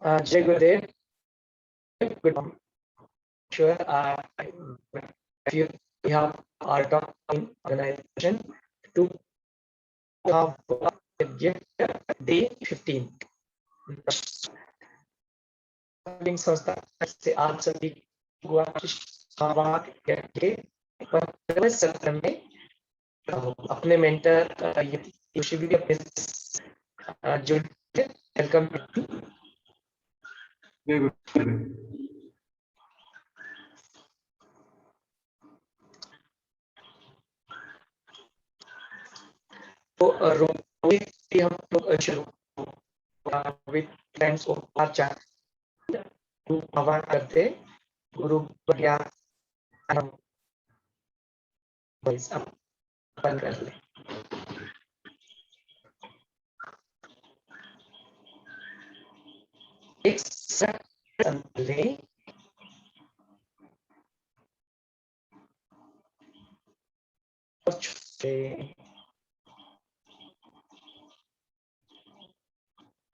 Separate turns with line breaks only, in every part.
Jai Gurudev. Good morning. Sure, if you have our talking organization to have day 15 संस्था से आप सभी को करके सत्र में अपने मेंटर भी अपने जो वेलकम तो रोहित हम लोग शुरू with friends of our channel आह्वान करते गुरु ज्ञान अपन कर ले एक सेकंड ले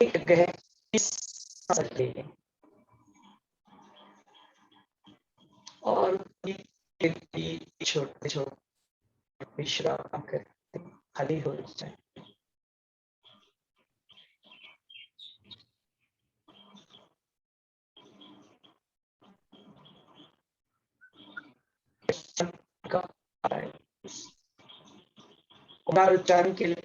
एक गहरी सांस ले और छोटे छोटे विश्राम करते खाली हो जाए। उच्चारण के लिए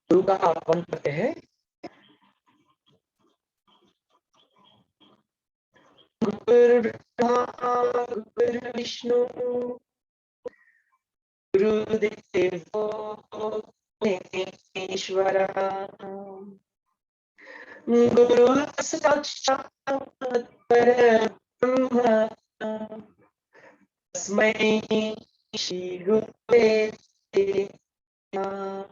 गुरु का आह्वान करते हैं। गुरु विष्णु गुरुदेवो महेश्वरः गुरु साक्षात् परब्रह्म तस्मै श्री गुरवे नमः।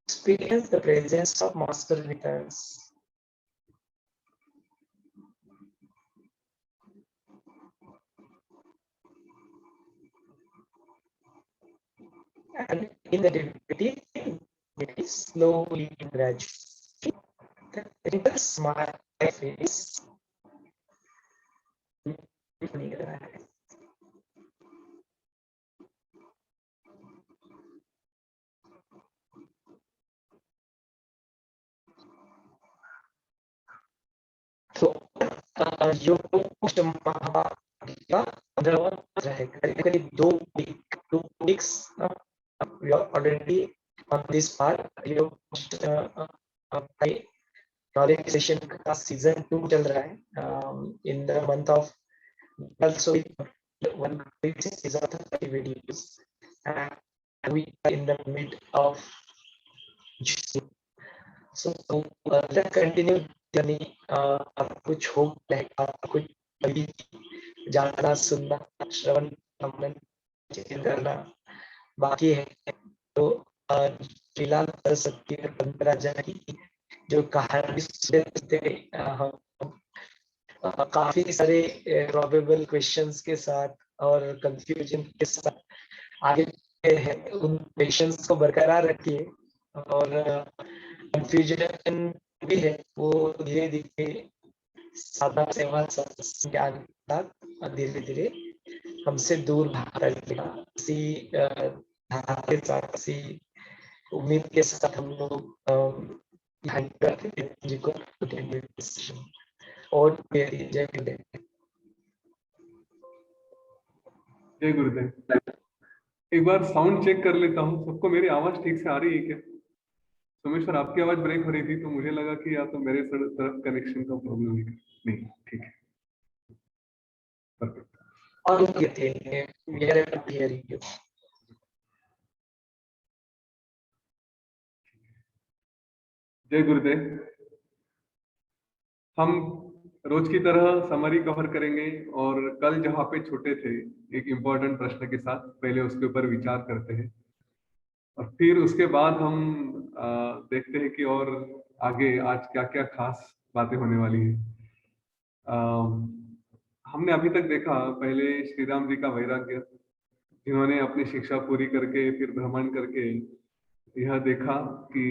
Experience the presence of Master with us. And in the divinity, it is slowly and gradually. The twinkle smile face. So, योग करीब 2 weeks we are already on this part. knowledge session का season 2 चल रहा है in the month of also one is of 30 videos and we are in the mid of June. So let's continue journey. कुछ हो कुछ अभी जानना सुनना श्रवण करना बाकी है तो फिलहाल कर सकती है पंकराजा की जो कहानी काफी सारे प्रोबेबल क्वेश्चंस के साथ और कंफ्यूजन के साथ आगे है उन क्वेश्चंस को बरकरार रखिए और कंफ्यूजन भी है वो धीरे धीरे साधा सेवा ज्ञान धीरे धीरे हमसे दूर भागता दिखेगा। इसी धारणा के साथ, इसी उम्मीद के साथ हम लोग जी को और जय गुरुदेव।
जय गुरुदेव। एक बार साउंड चेक कर लेता हूँ, सबको मेरी आवाज ठीक से आ रही है क्या? सोमेश्वर, आपकी आवाज ब्रेक हो रही थी तो मुझे लगा कि या तो मेरे तरफ कनेक्शन का प्रॉब्लम है। नहीं, ठीक है, परफेक्ट।
और hearing you.
जय गुरुदेव। हम रोज की तरह समरी कवर करेंगे और कल जहाँ पे छूटे थे एक इम्पोर्टेंट प्रश्न के साथ पहले उसके ऊपर विचार करते हैं और फिर उसके बाद हम देखते हैं कि और आगे आज क्या क्या खास बातें होने वाली है। हमने अभी तक देखा पहले श्री राम जी का वैराग्य, जिन्होंने अपनी शिक्षा पूरी करके फिर भ्रमण करके यह देखा कि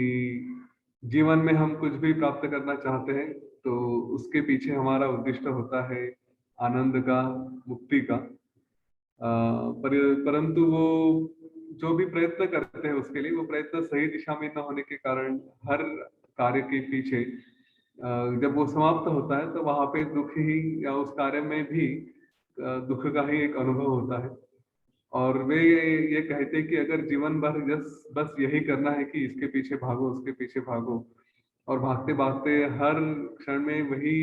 जीवन में हम कुछ भी प्राप्त करना चाहते हैं तो उसके पीछे हमारा उद्देश्य होता है आनंद का, मुक्ति का। परंतु वो जो भी प्रयत्न करते हैं उसके लिए वो प्रयत्न सही दिशा में न होने के कारण हर कार्य के पीछे जब वो समाप्त होता है तो वहां पे दुख ही, या उस कार्य में भी दुख का ही एक अनुभव होता है। और वे ये कहते हैं कि अगर जीवन भर बस यही करना है कि इसके पीछे भागो, उसके पीछे भागो, और भागते भागते हर क्षण में वही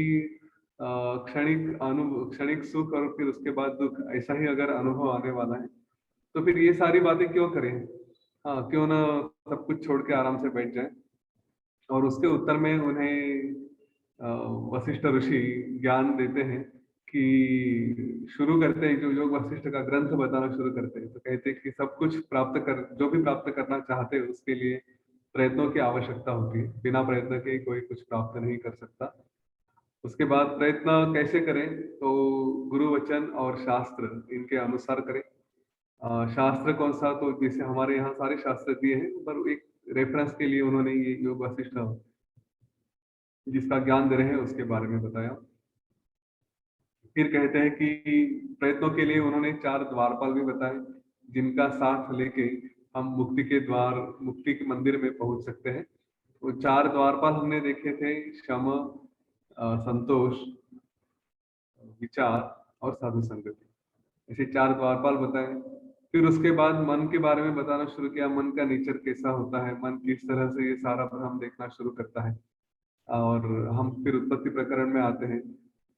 क्षणिक सुख और फिर उसके बाद दुख, ऐसा ही अगर अनुभव आने वाला है तो फिर ये सारी बातें क्यों करें? हाँ, क्यों ना सब कुछ छोड़ के आराम से बैठ जाए। और उसके उत्तर में उन्हें वशिष्ठ ऋषि ज्ञान देते हैं कि शुरू करते हैं, जो योग वशिष्ठ का ग्रंथ बताना शुरू करते हैं तो कहते हैं कि सब कुछ प्राप्त कर, जो भी प्राप्त करना चाहते हैं उसके लिए प्रयत्नों की आवश्यकता होती है। बिना प्रयत्न के कोई कुछ प्राप्त नहीं कर सकता। उसके बाद प्रयत्न कैसे करें? तो गुरु वचन और शास्त्र इनके अनुसार करें। शास्त्र कौन सा? तो जैसे हमारे यहाँ सारे शास्त्र दिए हैं पर एक रेफरेंस के लिए उन्होंने ये योग वशिष्ठ जिसका ज्ञान दे रहे हैं उसके बारे में बताया। फिर कहते हैं कि प्रयत्नों के लिए उन्होंने 4 द्वारपाल भी बताए जिनका साथ लेके हम मुक्ति के द्वार, मुक्ति के मंदिर में पहुंच सकते हैं। वो 4 द्वारपाल हमने देखे थे, शम, संतोष, विचार और साधु संगति, ऐसे 4 द्वारपाल बताए। फिर उसके बाद मन के बारे में बताना शुरू किया, मन का नेचर कैसा होता है, मन किस तरह से ये सारा भ्रम देखना शुरू करता है। और हम फिर उत्पत्ति प्रकरण में आते हैं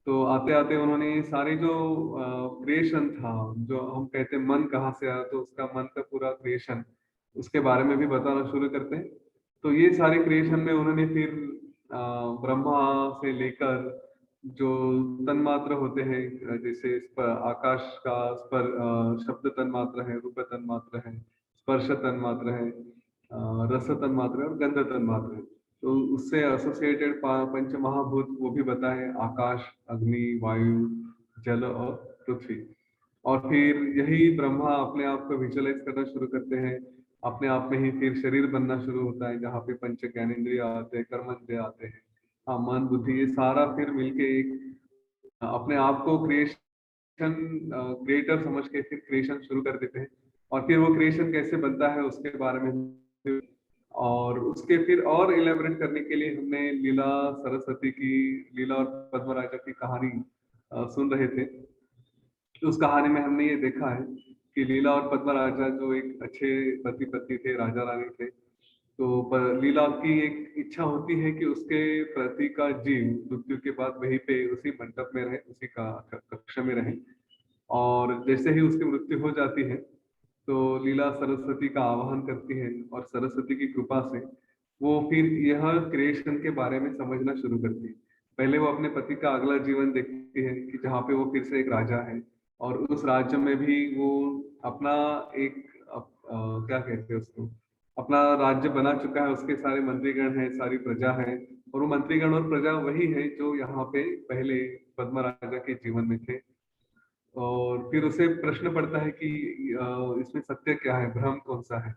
तो आते आते उन्होंने ये सारे जो क्रिएशन था, जो हम कहते हैं मन कहाँ से आया, तो उसका मन का पूरा क्रिएशन उसके बारे में भी बताना शुरू करते हैं। तो ये सारे क्रिएशन में उन्होंने फिर ब्रह्मा से लेकर जो तन्मात्र होते हैं, जैसे आकाश का शब्द तन्मात्र है, रूप तन्मात्र है, स्पर्श तन्मात्र है, रस तन्मात्र है और गंध तन्मात्र है। तो उससे एसोसिएटेड 5 महाभूत वो भी बताए, आकाश, अग्नि, वायु, जल और पृथ्वी। और फिर यही ब्रह्मा अपने आप को विजुअलाइज करना शुरू करते हैं, अपने आप में ही फिर शरीर बनना शुरू होता है जहाँ पे पंच ज्ञानेंद्रिय आते हैं, कर्मेंद्रिय आते हैं, हाँ, मन, बुद्धि, ये सारा फिर मिलके एक अपने आप को क्रिएटर समझ के फिर क्रिएशन शुरू कर देते हैं। और फिर वो क्रिएशन कैसे बनता है उसके बारे में, और उसके फिर और इलेबोरेट करने के लिए हमने लीला सरस्वती की, लीला और पद्मराजा की कहानी सुन रहे थे। तो उस कहानी में हमने ये देखा है कि लीला और पद्मराजा जो एक अच्छे पति पत्नी थे, राजा रानी थे, तो लीला की एक इच्छा होती है कि उसके पति का जीव मृत्यु के बाद वहीं पे उसी मंडप में रहे, उसी का कक्ष में रहे। और जैसे ही उसकी मृत्यु हो जाती है तो लीला सरस्वती का आवाहन करती है और सरस्वती की कृपा से वो फिर यह क्रिएशन के बारे में समझना शुरू करती है। पहले वो अपने पति का अगला जीवन देखती है कि जहाँ पे वो फिर से एक राजा है और उस राज्य में भी वो अपना एक क्या कहते हैं उसको, अपना राज्य बना चुका है, उसके सारे मंत्रीगण हैं, सारी प्रजा है, और वो मंत्रीगण और प्रजा वही है जो यहाँ पे पहले पद्म राजा के जीवन में थे। और फिर उसे प्रश्न पड़ता है कि इसमें सत्य क्या है, भ्रम कौन सा है,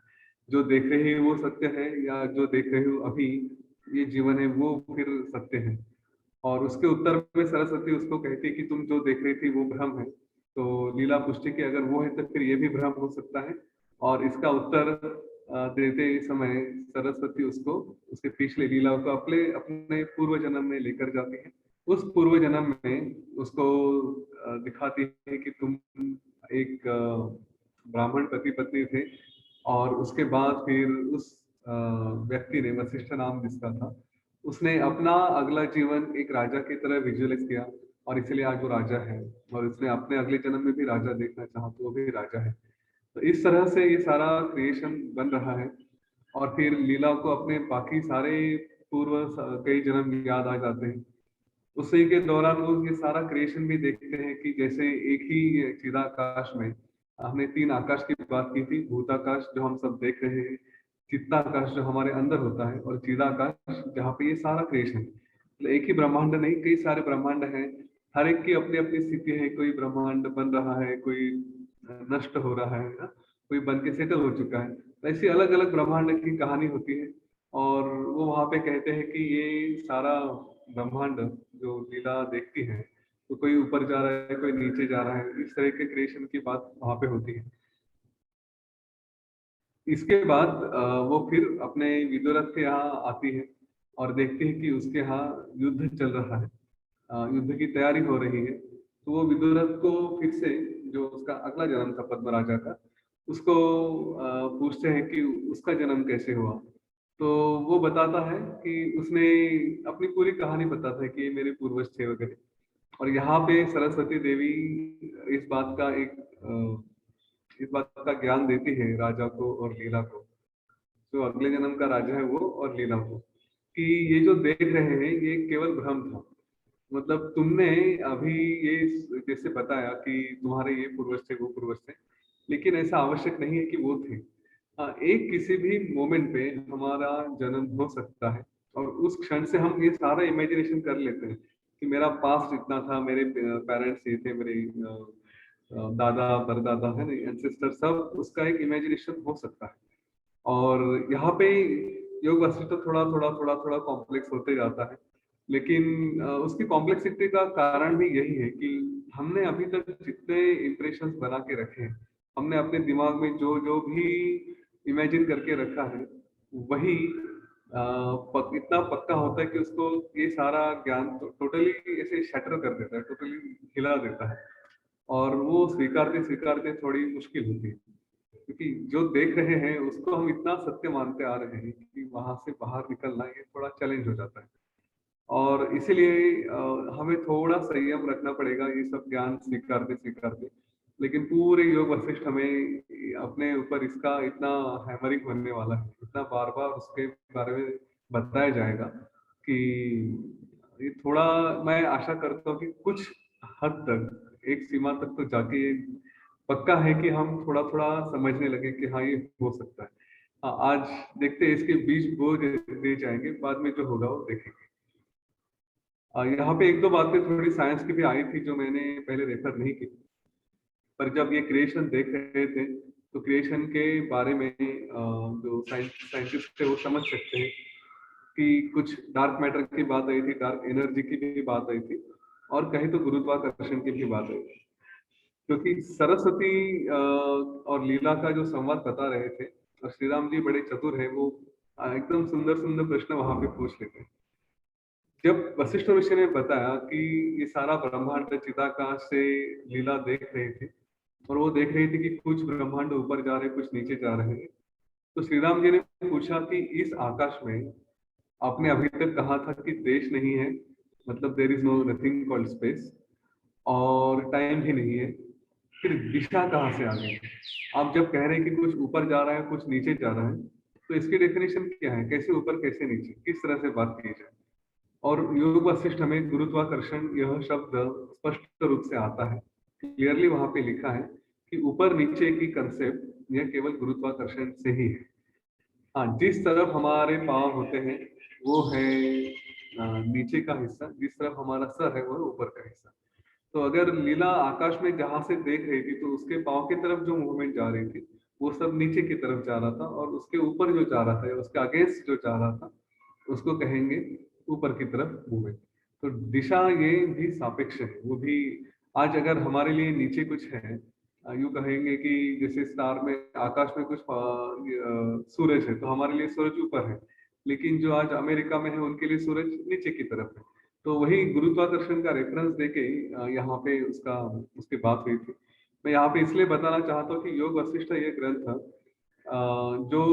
जो देख रहे हो वो सत्य है या जो देख रहे हो अभी ये जीवन है वो फिर सत्य है। और उसके उत्तर में सरस्वती उसको कहती है कि तुम जो देख रही थी वो भ्रम है, तो लीला पूछती कि अगर वो है तो फिर ये भी भ्रम हो सकता है। और इसका उत्तर देते समय सरस्वती उसको उसके पिछले लीला को अपने अपने पूर्व जन्म में लेकर जाती है। उस पूर्व जन्म में उसको दिखाती है कि तुम एक ब्राह्मण पति पत्नी थे, और उसके बाद फिर उस व्यक्ति ने, वशिष्ठ नाम जिसका था, उसने अपना अगला जीवन एक राजा की तरह विजुअलाइज किया, और इसलिए आज वो राजा है। और उसने अपने अगले जन्म में भी राजा देखना चाहा तो वो भी राजा है। तो इस तरह से ये सारा क्रिएशन बन रहा है। और फिर लीला को अपने बाकी सारे कई जन्म याद आ जाते हैं। उसी के दौरान वो ये सारा क्रिएशन भी देखते हैं कि जैसे एक ही चिदाकाश में, हमने 3 आकाश की बात की थी, भूताकाश जो हम सब देख रहे हैं, चित्ताकाश जो हमारे अंदर होता है, और चिदाकाश जहाँ पे ये सारा क्रिएशन है। मतलब एक ही ब्रह्मांड नहीं, कई सारे ब्रह्मांड हैं। हर एक की अपनी अपनी स्थिति है। कोई ब्रह्मांड बन रहा है, कोई नष्ट हो रहा है ना? कोई बन के सेटल हो चुका है। तो ऐसी अलग अलग ब्रह्मांड की कहानी होती है। और वो वहां पे कहते हैं कि ये सारा ब्रह्मांड जो लीला देखती है, तो कोई ऊपर जा रहा है, कोई नीचे जा रहा है, इस तरह के क्रिएशन की बात वहां पे होती है। इसके बाद वो फिर अपने विदुरथ के यहाँ आती है और देखती है कि उसके यहाँ युद्ध चल रहा है, युद्ध की तैयारी हो रही है। तो वो विदुरथ को फिर से, जो उसका अगला जन्म था पद्म राजा का, उसको पूछते हैं कि उसका जन्म कैसे हुआ। तो वो बताता है कि उसने अपनी पूरी कहानी बताता है कि ये मेरे पूर्वज थे वगैरह। और यहाँ पे सरस्वती देवी इस बात का इस बात का ज्ञान देती है राजा को और लीला को, जो अगले जन्म का राजा है वो और लीला को, कि ये जो देख रहे हैं ये केवल भ्रम था। मतलब तुमने अभी ये जैसे बताया कि तुम्हारे ये पूर्वज थे, वो पूर्वज थे, लेकिन ऐसा आवश्यक नहीं है कि वो थे। एक किसी भी मोमेंट पे हमारा जन्म हो सकता है, और उस क्षण से हम ये सारा इमेजिनेशन कर लेते हैं कि मेरा पास्ट इतना था, मेरे पेरेंट्स ये थे, मेरे दादा परदादा है ना, एंसेस्टर, सब उसका एक इमेजिनेशन हो सकता है। और यहाँ पे योग वशिष्ठ थोड़ा थोड़ा थोड़ा थोड़ा कॉम्प्लेक्स होते जाता है। लेकिन उसकी कॉम्प्लेक्सिटी का कारण भी यही है कि हमने अभी तक जितने इम्प्रेशंस बना के रखे हैं, हमने अपने दिमाग में जो जो भी इमेजिन करके रखा है, वही इतना पक्का होता है कि उसको ये सारा ज्ञान तो टोटली ऐसे शटर कर देता है, टोटली हिला देता है। और वो स्वीकारते स्वीकारते थोड़ी मुश्किल होती है, क्योंकि जो देख रहे हैं उसको हम इतना सत्य मानते आ रहे हैं कि वहां से बाहर निकलना ये थोड़ा चैलेंज हो जाता है। और इसीलिए हमें थोड़ा संयम रखना पड़ेगा ये सब ज्ञान स्वीकारते स्वीकारते। लेकिन पूरे योग वशिष्ठ हमें अपने ऊपर इसका इतना हैमरिंग होने वाला है, इतना बार बार उसके बारे में बताया जाएगा कि ये थोड़ा, मैं आशा करता हूँ कि कुछ हद तक, एक सीमा तक तो जाके पक्का है कि हम थोड़ा थोड़ा समझने लगे कि हाँ ये हो सकता है। हाँ, आज देखते हैं, इसके बीज बो दे जाएंगे, बाद में जो होगा वो देखेंगे। यहाँ पे एक दो बातें थोड़ी साइंस की भी आई थी जो मैंने पहले रेफर नहीं की। पर जब ये क्रिएशन देख रहे थे तो क्रिएशन के बारे में जो साइंटिस्ट थे वो समझ सकते हैं कि कुछ डार्क मैटर की बात आई थी, डार्क एनर्जी की भी बात आई थी, और कहीं तो गुरुत्वाकर्षण की भी बात आई थी। क्योंकि सरस्वती और लीला का जो संवाद बता रहे थे, और श्री राम जी बड़े चतुर हैं, वो एकदम सुंदर सुंदर प्रश्न वहां पे पूछ लेते हैं। जब वशिष्ठ ऋषि ने बताया कि ये सारा ब्रह्मांड चिदाकाश से लीला देख रहे थे, और वो देख रही थी कि कुछ ब्रह्मांड ऊपर जा रहे, कुछ नीचे जा रहे हैं, तो श्री राम जी ने पूछा कि इस आकाश में आपने अभी तक कहा था कि देश नहीं है, मतलब there is no nothing called space, और टाइम भी नहीं है, फिर दिशा कहाँ से आ गई? आप जब कह रहे हैं कि कुछ ऊपर जा रहा है, कुछ नीचे जा रहा है, तो इसकी डेफिनेशन क्या है? कैसे ऊपर, कैसे नीचे, किस तरह से बात की जाए? और योग वशिष्ठ में गुरुत्वाकर्षण यह शब्द स्पष्ट रूप से आता है, क्लियरली वहां पे लिखा है कि ऊपर नीचे की कंसेप्ट यह केवल गुरुत्वाकर्षण से ही है। हाँ, जिस तरफ हमारे पाँव होते हैं वो है नीचे का हिस्सा, जिस तरफ हमारा सर है वो है ऊपर का हिस्सा। तो अगर लीला आकाश में जहां से देख रही थी, तो उसके पाँव की तरफ जो मूवमेंट जा रही थी वो सब नीचे की तरफ जा रहा था, और उसके ऊपर जो जा रहा था, उसके अगेंस्ट जो जा रहा था, उसको कहेंगे ऊपर की तरफ मूवमेंट। तो दिशा ये भी सापेक्ष है, वो भी आज अगर हमारे लिए नीचे कुछ है, यूं कहेंगे कि जैसे स्टार में, आकाश में कुछ सूरज है, तो हमारे लिए सूरज ऊपर है, लेकिन जो आज अमेरिका में है उनके लिए सूरज नीचे की तरफ है। तो वही गुरुत्वाकर्षण का रेफरेंस देके यहाँ पे उसकी बात हुई थी। मैं यहाँ पे इसलिए बताना चाहता हूँ कि योग वशिष्ठ ये ग्रंथ जो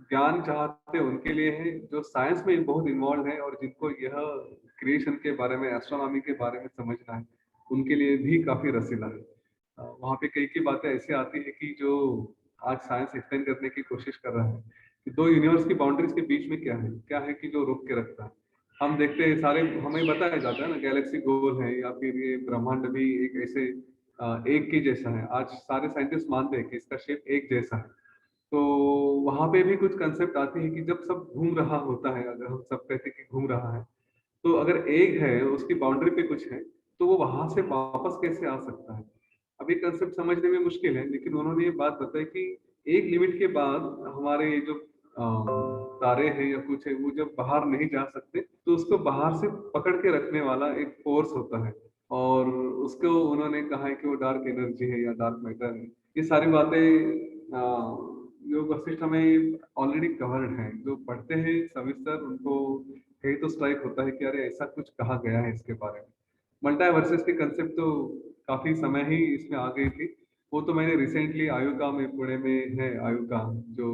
ज्ञान चाहते हैं उनके लिए है, जो साइंस में बहुत इन्वॉल्व है और जिनको यह क्रिएशन के बारे में, एस्ट्रोनॉमी के बारे में समझना है, उनके लिए भी काफी रसीला है। वहाँ पे कई बातें ऐसी आती है कि जो आज साइंस एक्सप्लेन करने की कोशिश कर रहा है कि दो यूनिवर्स की बाउंड्रीज के बीच में क्या है कि जो रोक के रखता है। हम देखते हैं सारे, हमें बताया जाता है ना, गैलेक्सी गोल है या फिर ये ब्रह्मांड भी एक ऐसे एक के जैसा है। आज सारे साइंटिस्ट मानते हैं कि इसका शेप एक जैसा है। तो वहां पे भी कुछ कंसेप्ट आती है कि जब सब घूम रहा होता है, अगर हम सब कहते हैं कि घूम रहा है, तो अगर एक है उसकी बाउंड्री पे कुछ है, तो वो वहां से वापस कैसे आ सकता है। अब ये कंसेप्ट समझने में मुश्किल है, लेकिन उन्होंने ये बात बताई कि एक लिमिट के बाद हमारे ये जो तारे हैं या कुछ है, वो जब बाहर नहीं जा सकते, तो उसको बाहर से पकड़ के रखने वाला एक फोर्स होता है, और उसको उन्होंने कहा है कि वो डार्क एनर्जी है या डार्क मैटर है। ये सारी बातें योग वशिष्ठ में ऑलरेडी कवर्ड है। जो पढ़ते हैं सविस्तर, उनको कहीं तो स्ट्राइक होता है कि अरे ऐसा कुछ कहा गया है इसके बारे में। मल्टीवर्सेस की कंसेप्ट तो काफी समय ही इसमें आ गई थी। वो तो मैंने रिसेंटली आयुका में, पुणे में है आयुका, जो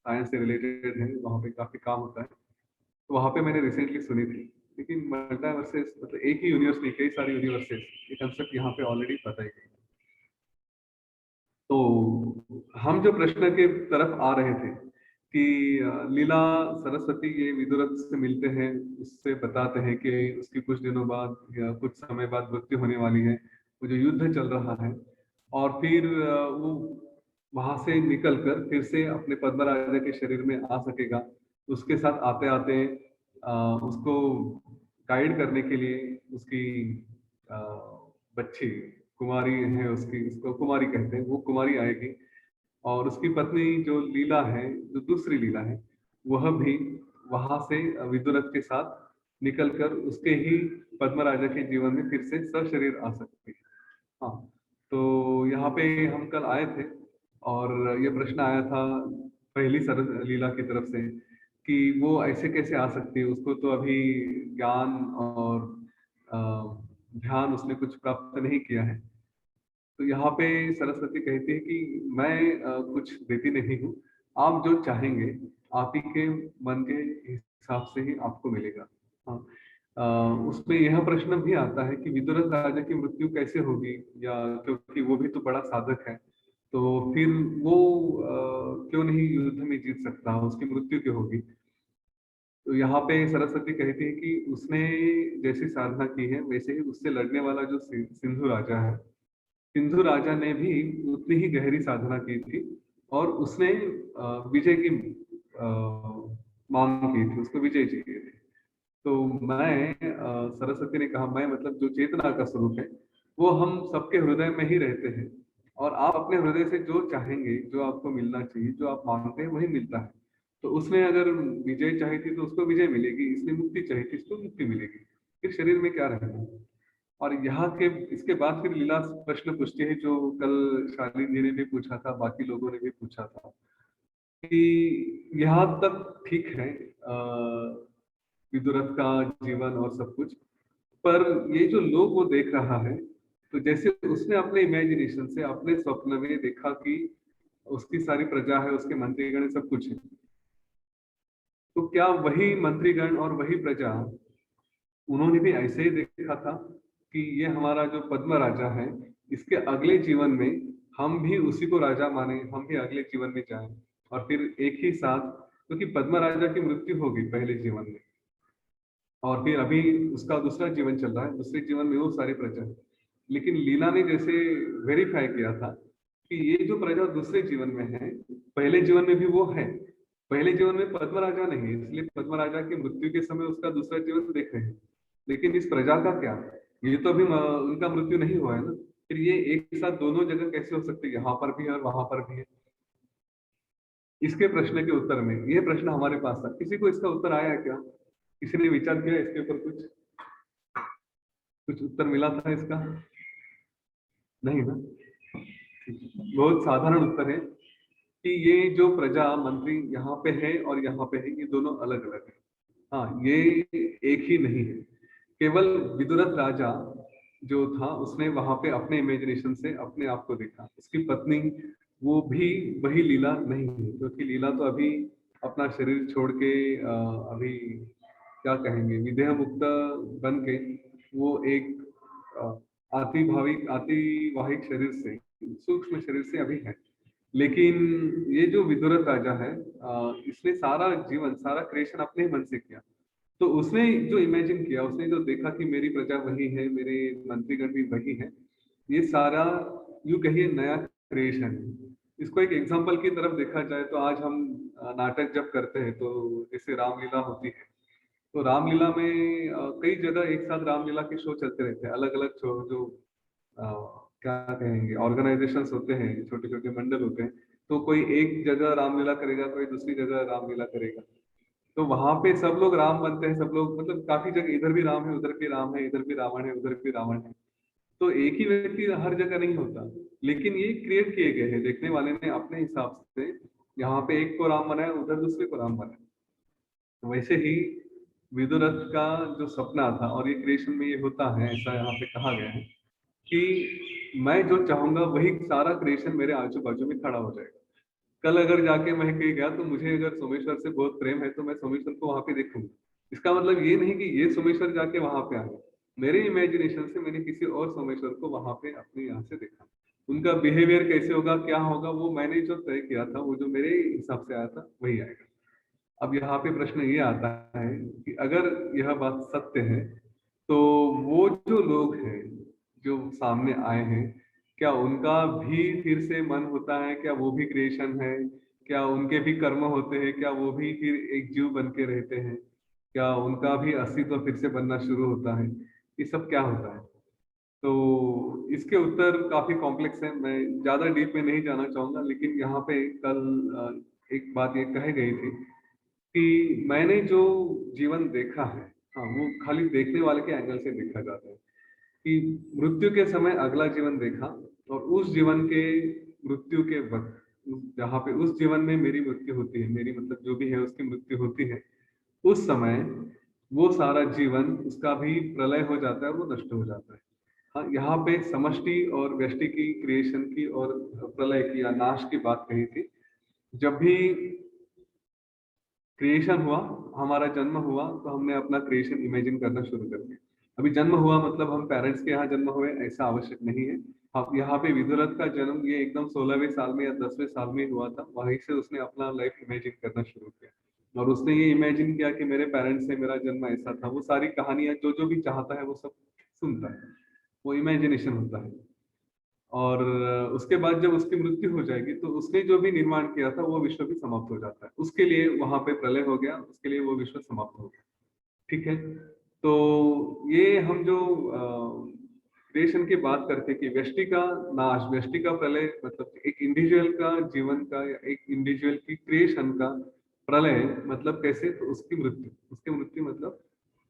साइंस से रिलेटेड है, वहाँ पे काफी काम होता है, तो वहाँ पे मैंने रिसेंटली सुनी थी। लेकिन मल्टीवर्सेस मतलब एक ही यूनिवर्स नहीं, कई सारे यूनिवर्सेस, ये कंसेप्ट यहाँ पे ऑलरेडी बताई गई। तो हम जो प्रश्न के तरफ आ रहे थे कि लीला सरस्वती ये विदुरथ से मिलते हैं, उससे बताते हैं कि उसकी कुछ दिनों बाद या कुछ समय बाद मृत्यु होने वाली है, वो जो युद्ध चल रहा है, और फिर वो वहां से निकल कर फिर से अपने पद्म राजा के शरीर में आ सकेगा। उसके साथ आते आते उसको गाइड करने के लिए उसकी अ, बच्ची कुमारी है, उसकी, उसको कुमारी कहते हैं, वो कुमारी आएगी, और उसकी पत्नी जो लीला है, जो दूसरी लीला है, वह भी वहां से विदुरथ के साथ निकलकर उसके ही पद्म राजा के जीवन में फिर से सशरीर आ सकती है। हाँ, तो यहाँ पे हम कल आए थे और ये प्रश्न आया था पहली सरस लीला की तरफ से कि वो ऐसे कैसे आ सकती है, उसको तो अभी ज्ञान और अ, ध्यान उसने कुछ प्राप्त नहीं किया है। तो यहाँ पे सरस्वती कहती है कि मैं कुछ देती नहीं हूँ, आप जो चाहेंगे आप ही के मन के हिसाब से ही आपको मिलेगा। हाँ, उसमें यह प्रश्न भी आता है कि विदुरथ राजा की मृत्यु कैसे होगी, या क्योंकि वो भी तो बड़ा साधक है, तो फिर वो क्यों नहीं युद्ध में जीत सकता, उसकी मृत्यु क्यों होगी। तो यहाँ पे सरस्वती कहती है कि उसने जैसी साधना की है वैसे ही उससे लड़ने वाला जो सिंधु राजा है, सिंधु राजा ने भी उतनी ही गहरी साधना की थी, और उसने विजय की मांग की थी, उसको विजय चाहिए थी। तो मैं सरस्वती ने कहा, मैं मतलब जो चेतना का स्वरूप है, वो हम सबके हृदय में ही रहते हैं, और आप अपने हृदय से जो चाहेंगे, जो आपको मिलना चाहिए, जो आप मांगते हैं वही मिलता है। तो उसने अगर विजय चाही थी तो उसको विजय मिलेगी, इसने मुक्ति चाही थी इसको मुक्ति मिलेगी, फिर शरीर में क्या रहना है। और यहाँ के इसके बाद फिर लीला प्रश्न पूछती है, जो कल शालीन जी ने भी पूछा था, बाकी लोगों ने भी पूछा था, कि यहाँ तक ठीक है विदुरथ का जीवन और सब कुछ, पर ये जो लोग वो देख रहा है, तो जैसे उसने अपने इमेजिनेशन से अपने स्वप्न में देखा कि उसकी सारी प्रजा है, उसके मंत्रीगण है, सब कुछ है, तो क्या वही मंत्रीगण और वही प्रजा, उन्होंने भी ऐसे ही देखा था कि ये हमारा जो पद्म राजा है, इसके अगले जीवन में हम भी उसी को राजा माने, हम भी अगले जीवन में जाएं, और फिर एक ही साथ, क्योंकि पद्म राजा की मृत्यु होगी पहले जीवन में, और फिर अभी उसका दूसरा जीवन चल रहा है, दूसरे जीवन में वो सारी प्रजा है। लेकिन लीला ने जैसे वेरीफाई किया था कि ये जो प्रजा दूसरे जीवन में है, पहले जीवन में भी वो है, पहले जीवन में पद्म राजा नहीं है, इसलिए पद्म राजा की मृत्यु के समय उसका दूसरा जीवन देख रहे हैं। लेकिन इस प्रजा का क्या, ये तो अभी उनका मृत्यु नहीं हुआ है ना, फिर ये एक साथ दोनों जगह कैसे हो सकते, यहाँ पर भी है और वहां पर भी है। इसके प्रश्न के उत्तर में ये प्रश्न हमारे पास था, किसी को इसका उत्तर आया क्या, किसी ने विचार किया इसके ऊपर कुछ। कुछ उत्तर मिला था इसका? नहीं ना? बहुत साधारण उत्तर है कि ये जो प्रजा मंत्री यहाँ पे है और यहाँ पे है, ये दोनों अलग अलग है। हाँ, ये एक ही नहीं है। केवल विदुरथ राजा जो था उसने वहां पे अपने इमेजिनेशन से अपने आप को देखा। उसकी पत्नी वो भी वही लीला नहीं है, क्योंकि लीला तो अभी अपना शरीर छोड़ के अभी क्या कहेंगे, विदेह मुक्त बन के वो एक आतिवाहिक शरीर से, सूक्ष्म शरीर से अभी है। लेकिन ये जो विदुरथ राजा है, इसने सारा जीवन, सारा क्रिएशन अपने ही मन से किया। तो उसने जो इमेजिन किया, उसने जो देखा कि मेरी प्रजा वही है, मेरे मंत्रीगण भी वही है, ये सारा यूं कहिए नया क्रिएशन है। इसको एक एग्जाम्पल की तरफ देखा जाए तो आज हम नाटक जब करते हैं तो जैसे रामलीला होती है, तो रामलीला में कई जगह एक साथ रामलीला के शो चलते रहते हैं, अलग अलग शो जो क्या कहेंगे ऑर्गेनाइजेशंस होते हैं, छोटे छोटे मंडल होते हैं। तो कोई एक जगह रामलीला करेगा, कोई दूसरी जगह रामलीला करेगा। तो वहां पे सब लोग राम बनते हैं, सब लोग मतलब काफी जगह इधर भी राम है, उधर भी राम है, इधर भी रावण है, उधर भी रावण है। तो एक ही व्यक्ति हर जगह नहीं होता, लेकिन ये क्रिएट किए गए हैं, देखने वाले ने अपने हिसाब से यहाँ पे एक को राम बनाया, उधर दूसरे को राम बनाया। तो वैसे ही विदुरथ का जो सपना था, और ये क्रिएशन में ये होता है, ऐसा यहाँ पे कहा गया है कि मैं जो चाहूंगा वही सारा क्रिएशन मेरे आजू बाजू में खड़ा हो जाएगा। कल अगर जाके मैं कहीं गया तो मुझे अगर सोमेश्वर से बहुत प्रेम है तो मैं सोमेश्वर को वहां पे देखूंगा। इसका मतलब ये नहीं कि ये सोमेश्वर जाके वहां पे आ गया, मेरे इमेजिनेशन से मैंने किसी और सोमेश्वर को वहां पे अपने यहाँ से देखा। उनका बिहेवियर कैसे होगा, क्या होगा, वो मैंने जो तय किया था, वो जो मेरे हिसाब से आया था वही आएगा। अब यहाँ पे प्रश्न ये आता है कि अगर यह बात सत्य है, तो वो जो लोग हैं जो सामने आए हैं, क्या उनका भी फिर से मन होता है? क्या वो भी क्रिएशन है? क्या उनके भी कर्म होते हैं? क्या वो भी फिर एक जीव बन के रहते हैं? क्या उनका भी अस्तित्व फिर से बनना शुरू होता है? ये सब क्या होता है? तो इसके उत्तर काफी कॉम्प्लेक्स है, मैं ज्यादा डीप में नहीं जाना चाहूंगा। लेकिन यहाँ पे कल एक बात ये कही गई थी कि मैंने जो जीवन देखा है, हाँ, वो खाली देखने वाले के एंगल से देखा जाता है कि मृत्यु के समय अगला जीवन देखा, और उस जीवन के मृत्यु के वक्त जहाँ पे उस जीवन में मेरी मृत्यु होती है, मेरी मतलब जो भी है उसकी मृत्यु होती है, उस समय वो सारा जीवन उसका भी प्रलय हो जाता है, वो नष्ट हो जाता है। हाँ, यहाँ पे समष्टि और व्यष्टि की, क्रिएशन की और प्रलय की या नाश की बात कही थी। जब भी क्रिएशन हुआ, हमारा जन्म हुआ, तो हमने अपना क्रिएशन इमेजिन करना शुरू कर दिया। अभी जन्म हुआ मतलब हम पेरेंट्स के यहाँ जन्म हुए, ऐसा आवश्यक नहीं है। अब यहाँ पे विदुरथ का जन्म ये एकदम 16वें साल में या 10वें साल में हुआ था, वहीं से उसने अपना लाइफ इमेजिन करना शुरू किया, और उसने ये इमेजिन किया कि मेरे पेरेंट्स से मेरा जन्म ऐसा था। वो सारी कहानियां जो जो भी चाहता है वो सब सुनता है, वो इमेजिनेशन होता है। और उसके बाद जब उसकी मृत्यु हो जाएगी तो उसने जो भी निर्माण किया था वो विश्व भी समाप्त हो जाता है, उसके लिए वहां पे प्रलय हो गया, उसके लिए वो विश्व समाप्त हो गया। ठीक है, तो ये हम जो क्रिएशन की बात करते हैं कि व्यष्टि का नाश, व्यष्टि का प्रलय, मतलब एक इंडिविजुअल का जीवन का या एक इंडिविजुअल की क्रिएशन का प्रलय मतलब कैसे, तो उसकी मृत्यु, उसकी मृत्यु मतलब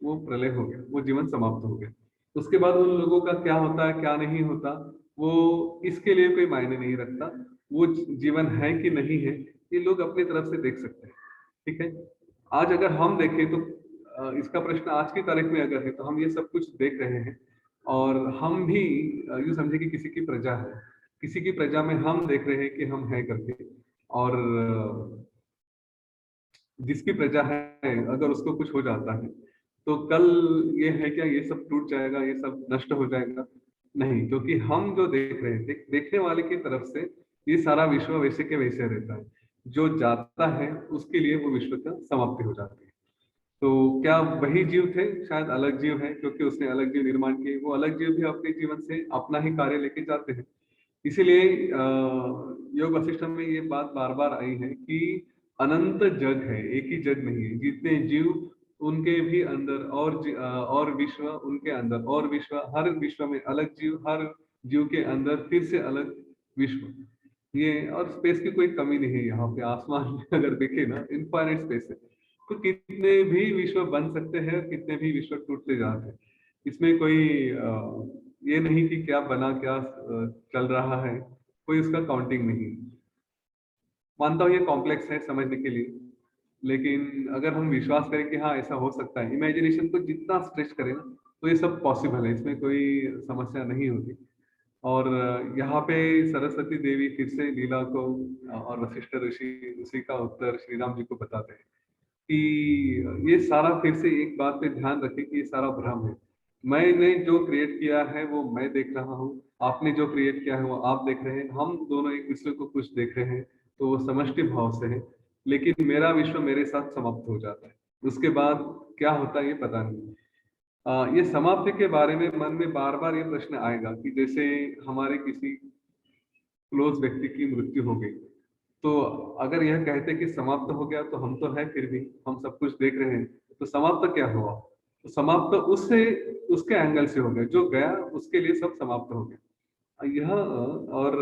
वो प्रलय हो गया, वो जीवन समाप्त हो गया। उसके बाद उन लोगों का क्या होता है, क्या नहीं होता, वो इसके लिए कोई मायने नहीं रखता। वो जीवन है कि नहीं है, ये लोग अपनी तरफ से देख सकते हैं। ठीक है, आज अगर हम देखें तो इसका प्रश्न आज की तारीख में अगर है तो हम ये सब कुछ देख रहे हैं, और हम भी यूं समझे कि किसी की प्रजा है, किसी की प्रजा में हम देख रहे हैं कि हम हैं करके। और जिसकी प्रजा है, अगर उसको कुछ हो जाता है तो कल ये है क्या, ये सब टूट जाएगा, ये सब नष्ट हो जाएगा? नहीं, क्योंकि हम जो देख रहे हैं, देखने वाले की तरफ से ये सारा विश्व वैसे के वैसे रहता है। जो जाता है उसके लिए वो विश्व का समाप्ति हो जाती है। तो क्या वही जीव थे? शायद अलग जीव है, क्योंकि उसने अलग जीव निर्माण किए। वो अलग जीव भी अपने जीवन से अपना ही कार्य लेके जाते हैं। इसीलिए योग वशिष्ठ में ये बात बार बार आई है कि अनंत जग है, एक ही जग नहीं है। जितने जीव उनके भी अंदर, और विश्व उनके अंदर, और विश्व, हर विश्व में अलग जीव, हर जीव के अंदर फिर से अलग विश्व। ये और स्पेस की कोई कमी नहीं है यहाँ पे। आसमान में अगर देखे ना, इनफाइनाइट स्पेस है, तो कितने भी विश्व बन सकते हैं, कितने भी विश्व टूटते जाते हैं। इसमें कोई ये नहीं कि क्या बना, क्या चल रहा है, कोई उसका काउंटिंग नहीं। मानता हूँ ये कॉम्प्लेक्स है समझने के लिए, लेकिन अगर हम विश्वास करें कि हाँ ऐसा हो सकता है, इमेजिनेशन को जितना स्ट्रेच करें ना, तो ये सब पॉसिबल है, इसमें कोई समस्या नहीं होती। और यहाँ पे सरस्वती देवी फिर से लीला को और वशिष्ठ ऋषि उसी का उत्तर श्री राम जी को बताते हैं कि ये सारा, फिर से एक बात पे ध्यान रखें कि ये सारा भ्रम है। मैंने जो क्रिएट किया है वो मैं देख रहा हूँ, आपने जो क्रिएट किया है वो आप देख रहे हैं, हम दोनों एक दूसरे को कुछ देख रहे हैं, तो वो समष्टि भाव से है। लेकिन मेरा विश्व मेरे साथ समाप्त हो जाता है, उसके बाद क्या होता है ये पता नहीं। ये समाप्ति के बारे में मन में बार बार ये प्रश्न आएगा कि जैसे हमारे किसी क्लोज व्यक्ति की मृत्यु हो गई, तो अगर यह कहते कि समाप्त हो गया, तो हम तो है, फिर भी हम सब कुछ देख रहे हैं, तो समाप्त क्या हुआ? तो समाप्त उससे, उसके एंगल से हो गया, जो गया उसके लिए सब समाप्त हो गया। यह और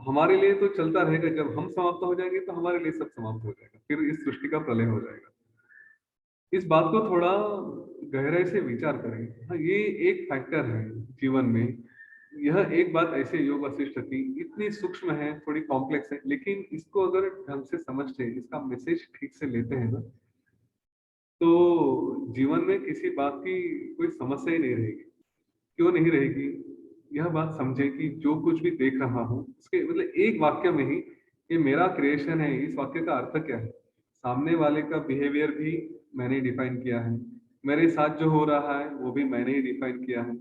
हमारे लिए तो चलता रहेगा, जब हम समाप्त हो जाएंगे तो हमारे लिए सब समाप्त हो जाएगा, फिर इस सृष्टि का प्रलय हो जाएगा। इस बात को थोड़ा गहराई से विचार करें। हाँ, ये एक फैक्टर है जीवन में। यह एक बात ऐसे योग वशिष्ठ की इतनी सूक्ष्म है, थोड़ी कॉम्प्लेक्स है, लेकिन इसको अगर ढंग से समझते हैं, इसका मैसेज ठीक से लेते हैं ना, तो जीवन में किसी बात की कोई समस्या ही नहीं रहेगी। क्यों नहीं रहेगी? यह बात समझे कि जो कुछ भी देख रहा हूँ उसके मतलब एक वाक्य में ही ये मेरा क्रिएशन है। इस वाक्य का अर्थ क्या है? सामने वाले का बिहेवियर भी मैंने डिफाइन किया है, मेरे साथ जो हो रहा है वो भी मैंने ही डिफाइन किया है।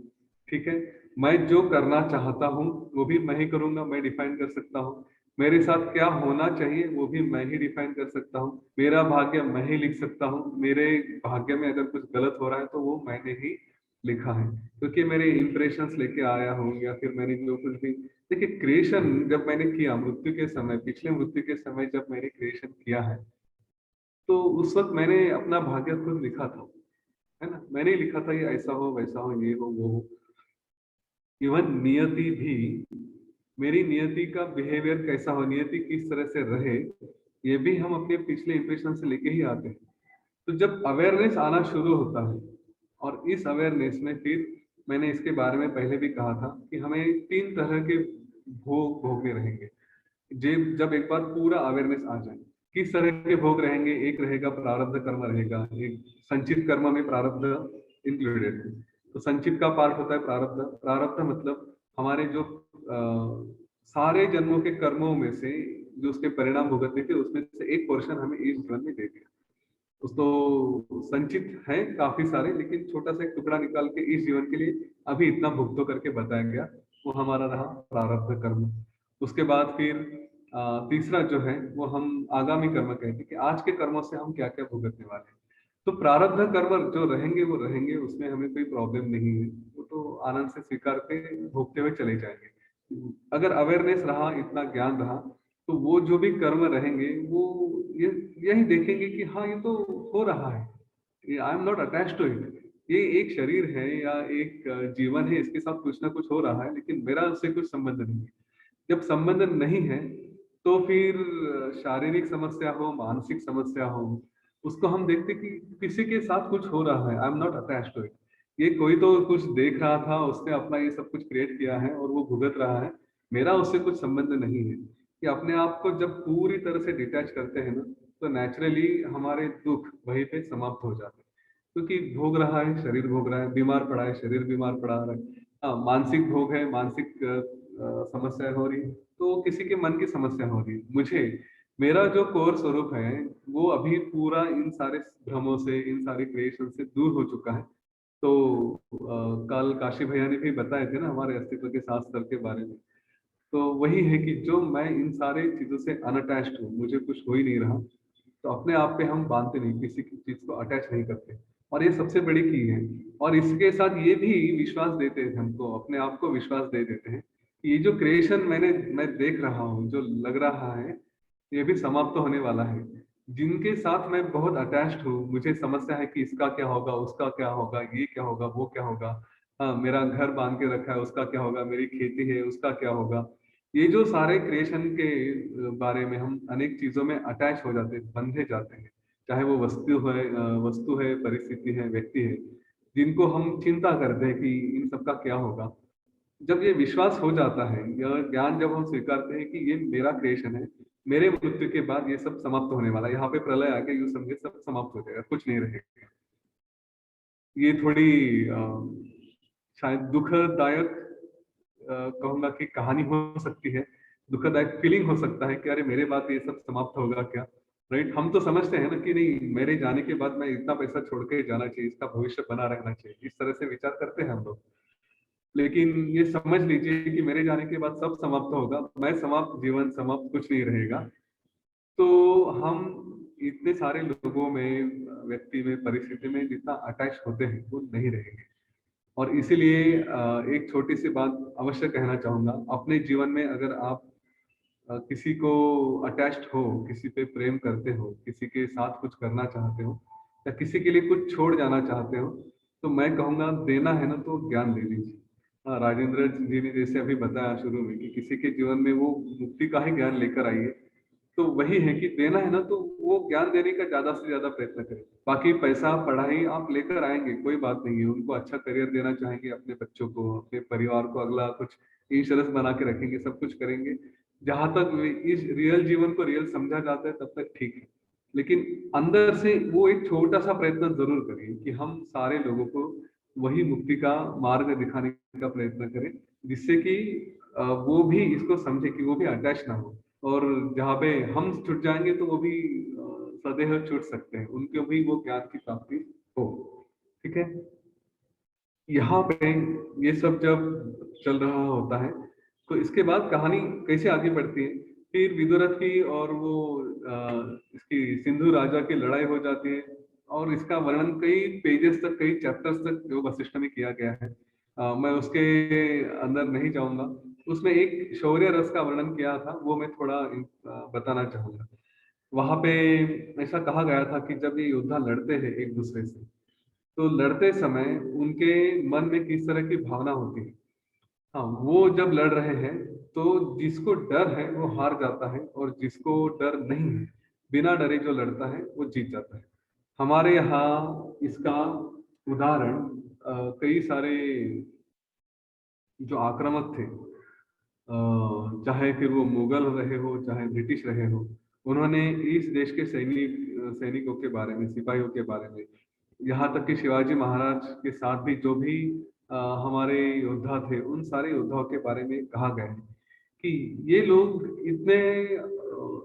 ठीक है, मैं जो करना चाहता हूँ वो भी मैं ही करूंगा, मैं डिफाइन कर सकता हूँ। मेरे साथ क्या होना चाहिए वो भी मैं ही डिफाइन कर सकता हूँ। मेरा भाग्य मैं ही लिख सकता हूँ, मेरे भाग्य में अगर कुछ गलत हो रहा है तो वो मैंने ही लिखा है, क्योंकि मेरे इंप्रेशंस लेके आया हूँ, या फिर मैंने जो कुछ भी, देखिए क्रिएशन जब मैंने किया मृत्यु के समय, पिछले मृत्यु के समय जब मैंने क्रिएशन किया है, तो उस वक्त मैंने अपना भाग्य खुद लिखा था, है ना, मैंने ही लिखा था ये ऐसा हो वैसा हो ये हो वो हो। इवन नियति भी, मेरी नियति का बिहेवियर कैसा हो, नियति किस तरह से रहे, ये भी हम अपने पिछले इंप्रेशन से लेके ही आते हैं। तो जब अवेयरनेस आना शुरू होता है, और इस अवेयरनेस में फिर मैंने इसके बारे में पहले भी कहा था कि हमें 3 तरह के भोग भोगने रहेंगे जब एक बार पूरा अवेयरनेस आ जाए। किस तरह के भोग रहेंगे? एक रहेगा प्रारब्ध कर्म रहेगा, एक संचित कर्म में प्रारब्ध इंक्लूडेड है। तो संचित का पार्ट होता है प्रारब्ध। प्रारब्ध मतलब हमारे जो सारे जन्मों के कर्मों में से जो उसके परिणाम भुगतने थे, उसमें से एक पोर्शन हमें इस जीवन में दे दिया। तो संचित है काफी सारे, लेकिन छोटा सा एक टुकड़ा निकाल के इस जीवन के लिए अभी इतना भुगतो करके बताया गया, वो हमारा रहा प्रारब्ध कर्म। उसके बाद फिर तीसरा जो है वो हम आगामी कर्म कहते हैं कि आज के कर्मों से हम क्या क्या भुगतने वाले हैं। तो प्रारब्ध कर्म जो रहेंगे वो रहेंगे, उसमें हमें कोई प्रॉब्लम नहीं है, वो तो आनंद से स्वीकार के भोगते हुए चले जाएंगे। अगर अवेयरनेस रहा, इतना ज्ञान रहा, तो वो जो भी कर्म रहेंगे वो ये यही देखेंगे कि हाँ ये तो हो रहा है, I am not attach to it, ये एक शरीर है या एक जीवन है, इसके साथ कुछ ना कुछ हो रहा है, लेकिन मेरा उससे कुछ संबंध नहीं है। जब संबंध नहीं है तो फिर शारीरिक समस्या हो, मानसिक समस्या हो, उसको हम देखते कि किसी के साथ कुछ हो रहा है, I am not attach to it. ये कोई तो कुछ देख रहा था, उसने अपना ये सब कुछ क्रिएट किया है और वो भुगत रहा है, मेरा उससे कुछ संबंध नहीं है। कि अपने आप को जब पूरी तरह से डिटैच करते हैं ना, तो नेचुरली हमारे दुख वहीं पे समाप्त हो जाते हैं। क्योंकि भोग रहा है, शरीर भोग रहा है, बीमार पड़ा है, शरीर बीमार पड़ा है, मानसिक भोग है, मानसिक समस्या हो रही है, तो किसी के मन की समस्या हो रही है। मुझे मेरा जो कोर स्वरूप है वो अभी पूरा इन सारे भ्रमों से, इन सारे क्रिएशन से दूर हो चुका है। तो कल काशी भैया ने भी बताए थे ना हमारे अस्तित्व के शास्त्र के बारे में। तो वही है कि जो मैं इन सारे चीजों से अनअटैच्ड हूँ, मुझे कुछ हो ही नहीं रहा, तो अपने आप पे हम बांधते नहीं, किसी की चीज को अटैच नहीं करते। और ये सबसे बड़ी की है। और इसके साथ ये भी विश्वास देते हैं हमको, अपने आप को विश्वास दे देते हैं कि ये जो क्रिएशन मैं देख रहा हूँ, जो लग रहा है, ये भी समाप्त होने वाला है। जिनके साथ मैं बहुत अटैच्ड हूँ, मुझे समस्या है कि इसका क्या होगा, उसका क्या होगा, ये क्या होगा, वो क्या होगा, हाँ मेरा घर बांध के रखा है उसका क्या होगा, मेरी खेती है उसका क्या होगा, ये जो सारे क्रिएशन के बारे में हम अनेक चीजों में अटैच हो जाते हैं, बंधे जाते हैं। चाहे वो वस्तु है, परिस्थिति है, व्यक्ति है। जिनको हम चिंता करते हैं कि इन सब का क्या होगा, जब ये विश्वास हो जाता है, यह ज्ञान जब हम स्वीकारते हैं कि ये मेरा क्रिएशन है, मेरे मृत्यु के बाद ये सब समाप्त होने वाला है, यहाँ पे प्रलय आके यूं समझे सब समाप्त हो जाएगा, कुछ नहीं रहेगा। ये थोड़ी शायद दुखदायक कहूंगा कि कहानी हो सकती है, दुखदायक फीलिंग हो सकता है कि अरे मेरे बाद ये सब समाप्त होगा क्या, राइट। हम तो समझते हैं ना कि नहीं, मेरे जाने के बाद मैं इतना पैसा छोड़ के जाना चाहिए, इसका भविष्य बना रहना चाहिए, इस तरह से विचार करते हैं हम लोग। लेकिन ये समझ लीजिए कि मेरे जाने के बाद सब समाप्त होगा, मैं समाप्त, जीवन समाप्त, कुछ नहीं रहेगा। तो हम इतने सारे लोगों में, व्यक्ति में, परिस्थिति में जितना अटैच होते हैं वो नहीं रहेंगे। और इसीलिए एक छोटी सी बात अवश्य कहना चाहूंगा, अपने जीवन में अगर आप किसी को अटैच्ड हो, किसी पे प्रेम करते हो, किसी के साथ कुछ करना चाहते हो, या किसी के लिए कुछ छोड़ जाना चाहते हो, तो मैं कहूँगा देना है ना तो ज्ञान दे दीजिए। राजेंद्र जी ने जैसे अभी बताया शुरू में कि किसी के जीवन में वो मुक्ति का ही ज्ञान लेकर आइए, तो वही है कि देना है ना तो वो ज्ञान देने का ज्यादा से ज्यादा प्रयत्न करें। बाकी पैसा पढ़ाई आप लेकर आएंगे, कोई बात नहीं है, उनको अच्छा करियर देना चाहेंगे, अपने बच्चों को, अपने परिवार को अगला कुछ इंश्योरेंस बना के रखेंगे, सब कुछ करेंगे। जहां तक इस रियल जीवन को रियल समझा जाता है तब तक ठीक है, लेकिन अंदर से वो एक छोटा सा प्रयत्न जरूर करिए कि हम सारे लोगों को वही मुक्ति का मार्ग दिखाने का प्रयत्न करें, जिससे कि वो भी इसको समझे कि वो भी अटैच ना हो, और जहाँ पे हम छूट जाएंगे तो वो भी सदैव छूट सकते हैं, उनको भी वो ज्ञान की प्राप्ति हो। ठीक है, यहाँ पे ये सब जब चल रहा होता है तो इसके बाद कहानी कैसे आगे बढ़ती है, फिर विदुरथ की और वो इसकी सिंधु राजा की लड़ाई हो जाती है, और इसका वर्णन कई पेजेस तक, कई चैप्टर्स तक जो वशिष्ठ में किया गया है। मैं उसके अंदर नहीं जाऊंगा। उसमें एक शौर्य रस का वर्णन किया था, वो मैं थोड़ा बताना चाहूंगा। वहां पे ऐसा कहा गया था कि जब ये योद्धा लड़ते हैं एक दूसरे से, तो लड़ते समय उनके मन में किस तरह की भावना होती है। हाँ, वो जब लड़ रहे हैं तो जिसको डर है वो हार जाता है, और जिसको डर नहीं है, बिना डरे जो लड़ता है वो जीत जाता है। हमारे यहाँ इसका उदाहरण कई सारे जो आक्रामक थे, चाहे फिर वो मुगल रहे हो, चाहे ब्रिटिश रहे हो, उन्होंने इस देश के सैनिकों के बारे में, सिपाहियों के बारे में, यहाँ तक कि शिवाजी महाराज के साथ भी जो भी हमारे योद्धा थे, उन सारे योद्धाओं के बारे में कहा गया है कि ये लोग इतने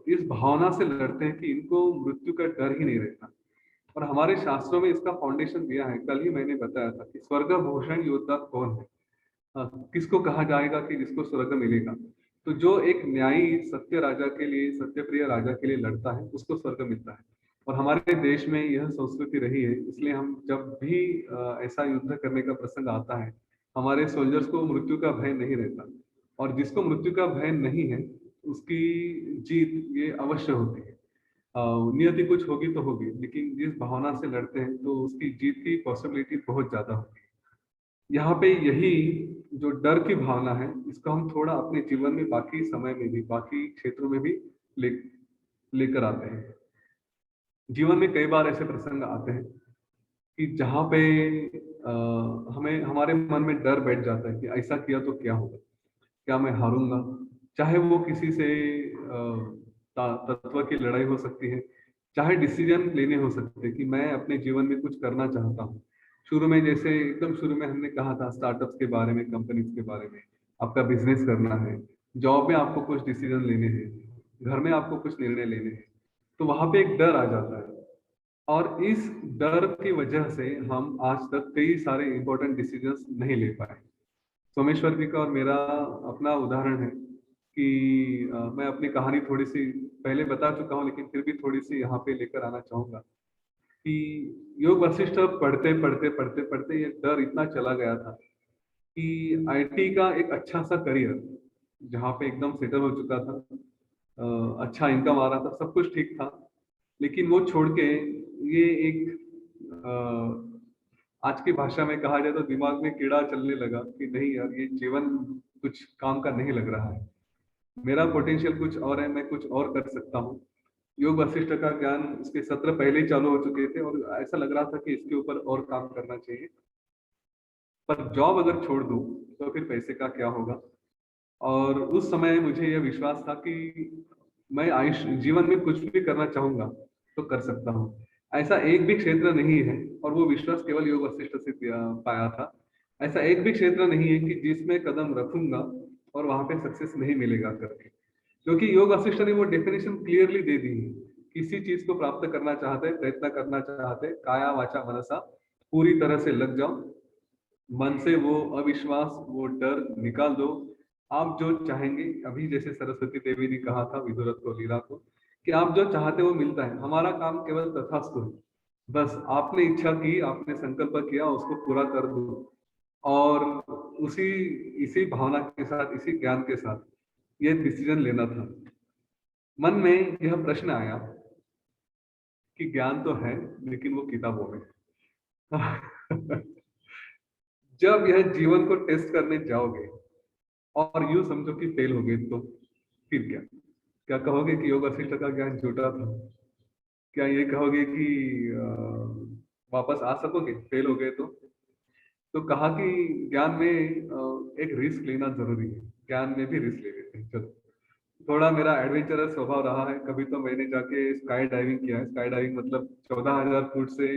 इस भावना से लड़ते हैं कि इनको मृत्यु का डर ही नहीं रहता। और हमारे शास्त्रों में इसका फाउंडेशन दिया है, कल ही मैंने बताया था कि स्वर्ग भूषण योद्धा कौन है। किसको कहा जाएगा कि जिसको स्वर्ग मिलेगा, तो जो एक न्यायी सत्य राजा के लिए, सत्यप्रिय राजा के लिए लड़ता है, उसको स्वर्ग मिलता है। और हमारे देश में यह संस्कृति रही है, इसलिए हम जब भी ऐसा युद्ध करने का प्रसंग आता है, हमारे सोल्जर्स को मृत्यु का भय नहीं रहता। और जिसको मृत्यु का भय नहीं है उसकी जीत ये अवश्य होती है। नियति कुछ होगी तो होगी, लेकिन जिस भावना से लड़ते हैं तो उसकी जीत की पॉसिबिलिटी बहुत ज्यादा होती है। यहाँ पे यही जो डर की भावना है, इसको हम थोड़ा अपने जीवन में, बाकी समय में भी, बाकी क्षेत्रों में भी ले लेकर आते हैं। जीवन में कई बार ऐसे प्रसंग आते हैं कि जहाँ पे हमें, हमारे मन में डर बैठ जाता है कि ऐसा किया तो क्या होगा, क्या मैं हारूंगा। चाहे वो किसी से तत्व की लड़ाई हो सकती है, चाहे डिसीजन लेने हो सकते हैं कि मैं अपने जीवन में कुछ करना चाहता हूँ। शुरू में, जैसे एकदम शुरू में हमने कहा था स्टार्टअप्स के बारे में, कंपनीज के बारे में, आपका बिजनेस करना है, जॉब में आपको कुछ डिसीजन लेने हैं, घर में आपको कुछ निर्णय लेने हैं, तो वहां पे एक डर आ जाता है। और इस डर की वजह से हम आज तक कई सारे इंपॉर्टेंट डिसीजंस नहीं ले पाए। सोमेश्वर जी का और मेरा अपना उदाहरण है कि मैं अपनी कहानी थोड़ी सी पहले बता चुका हूँ, लेकिन फिर भी थोड़ी सी यहाँ पे लेकर आना चाहूंगा कि योग वशिष्ठ पढ़ते पढ़ते पढ़ते पढ़ते ये डर इतना चला गया था कि आईटी का एक अच्छा सा करियर, जहाँ पे एकदम सेटल हो चुका था, अच्छा इनकम आ रहा था, सब कुछ ठीक था, लेकिन वो छोड़ के ये एक आज की भाषा में कहा जाए तो दिमाग में कीड़ा चलने लगा कि नहीं यार, ये जीवन कुछ काम का नहीं लग रहा है, मेरा पोटेंशियल कुछ और है, मैं कुछ और कर सकता हूँ। योग वशिष्ठ का ज्ञान, इसके सत्र पहले ही चालू हो चुके थे और ऐसा लग रहा था कि इसके ऊपर और काम करना चाहिए। पर जॉब अगर छोड़ दूं तो फिर पैसे का क्या होगा। और उस समय मुझे यह विश्वास था कि मैं आयुष्य जीवन में कुछ भी करना चाहूंगा तो कर सकता हूँ। ऐसा एक भी क्षेत्र नहीं है, और वो विश्वास केवल योग वशिष्ठ से पाया था। ऐसा एक भी क्षेत्र नहीं है कि जिसमें कदम रखूंगा और वहां पे सक्सेस नहीं मिलेगा करके, क्योंकि योग वशिष्ठ ने वो डेफिनेशन क्लियरली दे दी है। किसी चीज को प्राप्त करना चाहते, प्रयत्न करना चाहते, काया वाचा मनसा पूरी तरह से लग जाओ, मन से वो अविश्वास, वो डर निकाल दो। आप जो चाहेंगे, अभी जैसे सरस्वती देवी ने कहा था विदुरथ को, लीला को, कि आप जो चाहते वो मिलता है, हमारा काम केवल तथास्तु है। बस आपने इच्छा की, आपने संकल्प किया, उसको पूरा कर दो। और उसी इसी भावना के साथ, इसी ज्ञान के साथ ये डिसीजन लेना था। मन में यह प्रश्न आया कि ज्ञान तो है लेकिन वो किताबों में जब यह जीवन को टेस्ट करने जाओगे और यूं समझो कि फेल हो गए तो फिर क्या? क्या कहोगे कि योग वशिष्ठ का ज्ञान झूठा था? क्या ये कहोगे कि वापस आ सकोगे फेल हो गए तो कहा कि ज्ञान में एक रिस्क लेना जरूरी है। ज्ञान में भी रिस्क ले लेते हैं। चलो, थोड़ा मेरा एडवेंचरस स्वभाव रहा है। कभी तो मैंने जाके स्काई डाइविंग किया है। स्काई डाइविंग मतलब 14,000 फुट से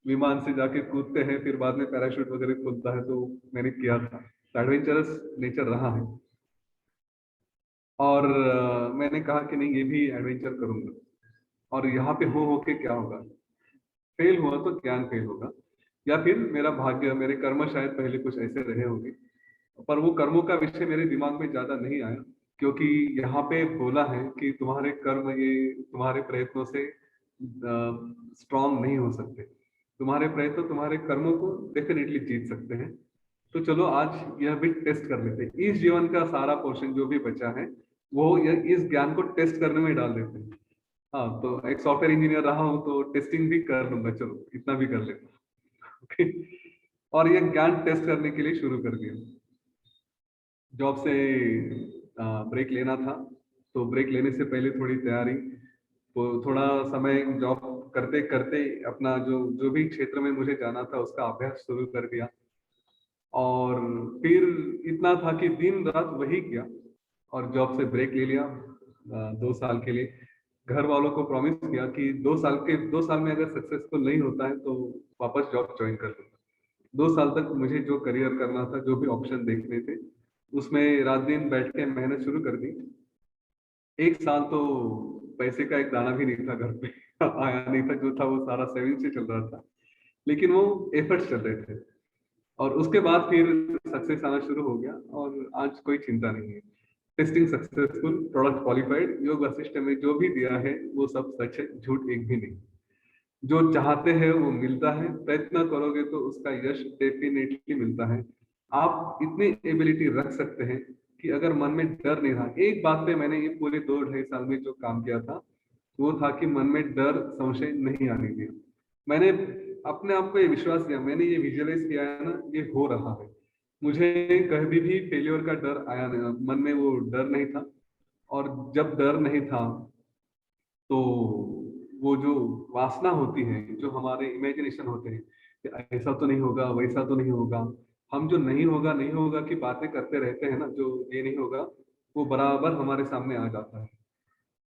विमान से जाके कूदते हैं, फिर बाद में पैराशूट वगैरह खुलता है, तो मैंने किया था। एडवेंचरस नेचर रहा है। और मैंने कहा कि नहीं, ये भी एडवेंचर करूंगा। और यहाँ पे हो के क्या होगा? फेल हुआ तो ज्ञान फेल होगा, या फिर मेरा भाग्य, मेरे कर्म शायद पहले कुछ ऐसे रहे होंगे। पर वो कर्मों का विषय मेरे दिमाग में ज्यादा नहीं आया, क्योंकि यहाँ पे बोला है कि तुम्हारे कर्म ये तुम्हारे प्रयत्नों से स्ट्रांग नहीं हो सकते। तुम्हारे प्रयत्न तुम्हारे कर्मों को डेफिनेटली जीत सकते हैं। तो चलो आज यह भी टेस्ट कर लेते हैं। इस जीवन का सारा पोर्शन जो भी बचा है वो इस ज्ञान को टेस्ट करने में डाल देते हैं। हाँ, तो एक सॉफ्टवेयर इंजीनियर रहा हूँ तो टेस्टिंग भी कर लूंगा, चलो इतना भी कर लेता हूँ। ओके। और ये ज्ञान टेस्ट करने के लिए शुरू कर दिया। जॉब से ब्रेक लेना था, तो ब्रेक लेने से पहले थोड़ी तैयारी, तो थोड़ा समय जॉब करते करते अपना जो जो भी क्षेत्र में मुझे जाना था उसका अभ्यास शुरू कर दिया। और फिर इतना था कि दिन रात वही किया, और जॉब से ब्रेक ले लिया 2 साल के लिए। घर वालों को प्रॉमिस किया कि 2 साल में अगर सक्सेसफुल नहीं होता है तो वापस जॉब ज्वाइन कर लूंगा। 2 साल तक मुझे जो करियर करना था, जो भी ऑप्शन देखने थे, उसमें रात दिन बैठ के मेहनत शुरू कर दी। 1 साल तो पैसे का एक दाना भी नहीं था घर पे आया नहीं था। जो था वो सारा सेविंग से चल रहा था, लेकिन वो एफर्ट्स चल रहे थे। और उसके बाद फिर सक्सेस आना शुरू हो गया, और आज कोई चिंता नहीं है। Testing successful, product qualified. योग वशिष्ठ में जो भी दिया है वो सब सच है, झूठ एक भी नहीं। जो चाहते हैं वो मिलता है, प्रयत्न करोगे तो उसका यश डेफिनेटली मिलता है। आप इतनी एबिलिटी रख सकते हैं कि अगर मन में डर नहीं रहा। एक बात पे मैंने ये पूरे 2 ढाई साल में जो काम किया था वो था कि मन में डर संशय नहीं आने दिया। मैंने अपने आप को ये विश्वास दिया, मैंने ये विजुअलाइज किया है ना, ये हो रहा है। मुझे कभी भी फेलियर का डर आया नहीं, मन में वो डर नहीं था। और जब डर नहीं था तो वो जो वासना होती है, जो हमारे इमेजिनेशन होते हैं कि ऐसा तो नहीं होगा, वैसा तो नहीं होगा, हम जो नहीं होगा नहीं होगा की बातें करते रहते हैं ना, जो ये नहीं होगा, वो बराबर हमारे सामने आ जाता है।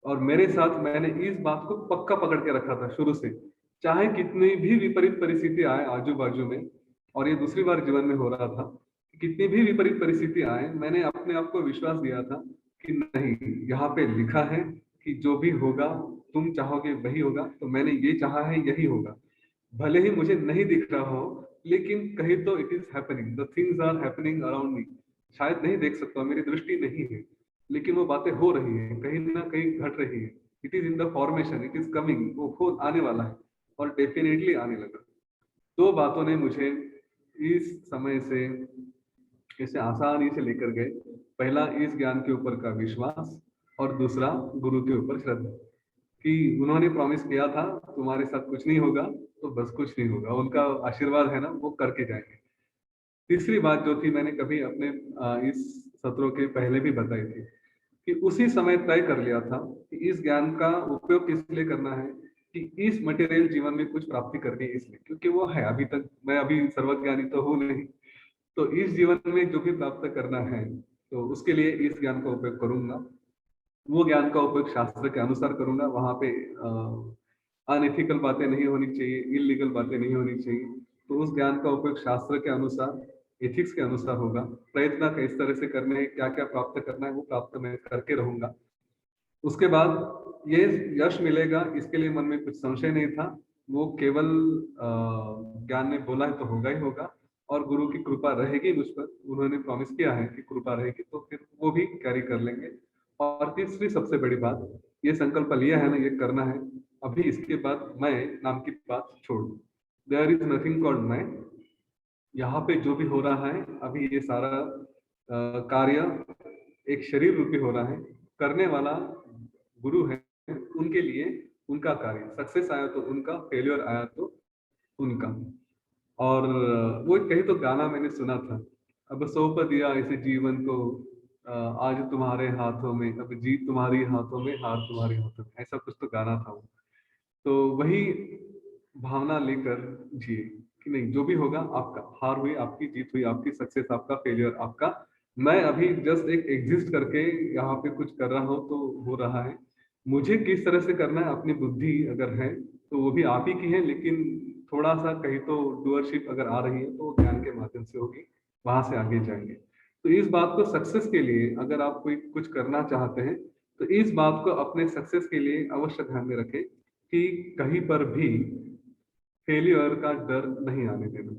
और मेरे साथ मैंने इस बात को पक्का पकड़ के रखा था शुरू से, चाहे कितनी भी विपरीत परिस्थिति आए आजू बाजू में। और ये दूसरी बार जीवन में हो रहा था, कितनी भी विपरीत परिस्थिति आए, मैंने अपने आप को विश्वास दिया था कि नहीं, यहाँ पे लिखा है कि जो भी होगा तुम चाहोगे वही होगा, तो मैंने ये चाहा है यही होगा। भले ही मुझे नहीं दिख रहा हो, लेकिन कहीं तो it is happening, the things are happening around me. शायद नहीं देख सकता, मेरी दृष्टि नहीं है, लेकिन वो बातें हो रही है, कहीं ना कहीं घट रही है। It is in the formation, it is coming, वो हो आने वाला है, और डेफिनेटली आने लगा। दो बातों ने मुझे इस समय से इसे आसानी से लेकर गए। पहला, इस ज्ञान के ऊपर का विश्वास, और दूसरा गुरु के ऊपर श्रद्धा, कि उन्होंने प्रॉमिस किया था तुम्हारे साथ कुछ नहीं होगा तो बस कुछ नहीं होगा। उनका आशीर्वाद है ना, वो करके जाएंगे। तीसरी बात जो थी, मैंने कभी अपने इस सत्रों के पहले भी बताई थी, कि उसी समय तय कर लिया था कि इस ज्ञान का उपयोग किस लिए करना है, कि इस मटेरियल जीवन में कुछ प्राप्ति करनी है इसलिए, क्योंकि वो है। अभी तक मैं अभी सर्वज्ञानी तो हूँ नहीं, तो इस जीवन में जो भी प्राप्त करना है तो उसके लिए इस ज्ञान का उपयोग करूंगा। वो ज्ञान का उपयोग शास्त्र के अनुसार करूंगा। वहां पे अनएथिकल बातें नहीं होनी चाहिए, इलीगल बातें नहीं होनी चाहिए। तो उस ज्ञान का उपयोग शास्त्र के अनुसार, एथिक्स के अनुसार होगा। प्रयत्न किस तरह से करने हैं, क्या क्या प्राप्त करना है, वो प्राप्त मैं करके रहूंगा। उसके बाद ये यश मिलेगा, इसके लिए मन में कुछ संशय नहीं था। वो केवल ज्ञान ने बोला है तो होगा ही होगा, और गुरु की कृपा रहेगी मुझ पर। उन्होंने प्रॉमिस किया है कि कृपा रहेगी, तो फिर वो भी कैरी कर लेंगे। और तीसरी सबसे बड़ी बात, ये संकल्प लिया है ना, ये करना है। अभी इसके बाद मैं नाम की बात छोड़ दूं। देयर इज नथिंग कॉल्ड मैं। यहाँ पे जो भी हो रहा है अभी, ये सारा कार्य एक शरीर रूपी हो रहा है। करने वाला गुरु है, उनके लिए उनका कार्य, सक्सेस आया तो उनका, फेलियर आया तो उनका। और वो कहीं तो गाना मैंने सुना था, अब सौंप दिया इसे जीवन को, आज तुम्हारे हाथों में, अब जीत तुम्हारी हाथों में, हार तुम्हारे हाथों में, ऐसा कुछ तो गाना था वो। तो वही भावना लेकर जिए कि नहीं, जो भी होगा आपका, हार हुई आपकी, जीत हुई आपकी, सक्सेस आपका, फेलियर आपका। मैं अभी जस्ट एक एग्जिस्ट करके यहाँ पे कुछ कर रहा हूँ तो हो रहा है। मुझे किस तरह से करना है, अपनी बुद्धि अगर है तो वो भी आप ही की है, लेकिन थोड़ा सा कहीं तो डूअरशिप अगर आ रही है तो वो ज्ञान के माध्यम से होगी, वहां से आगे जाएंगे। तो इस बात को सक्सेस के लिए अगर आप कोई कुछ करना चाहते हैं तो इस बात को अपने सक्सेस के लिए अवश्य ध्यान में रखें कि कहीं पर भी फेलियर का डर नहीं आने देना।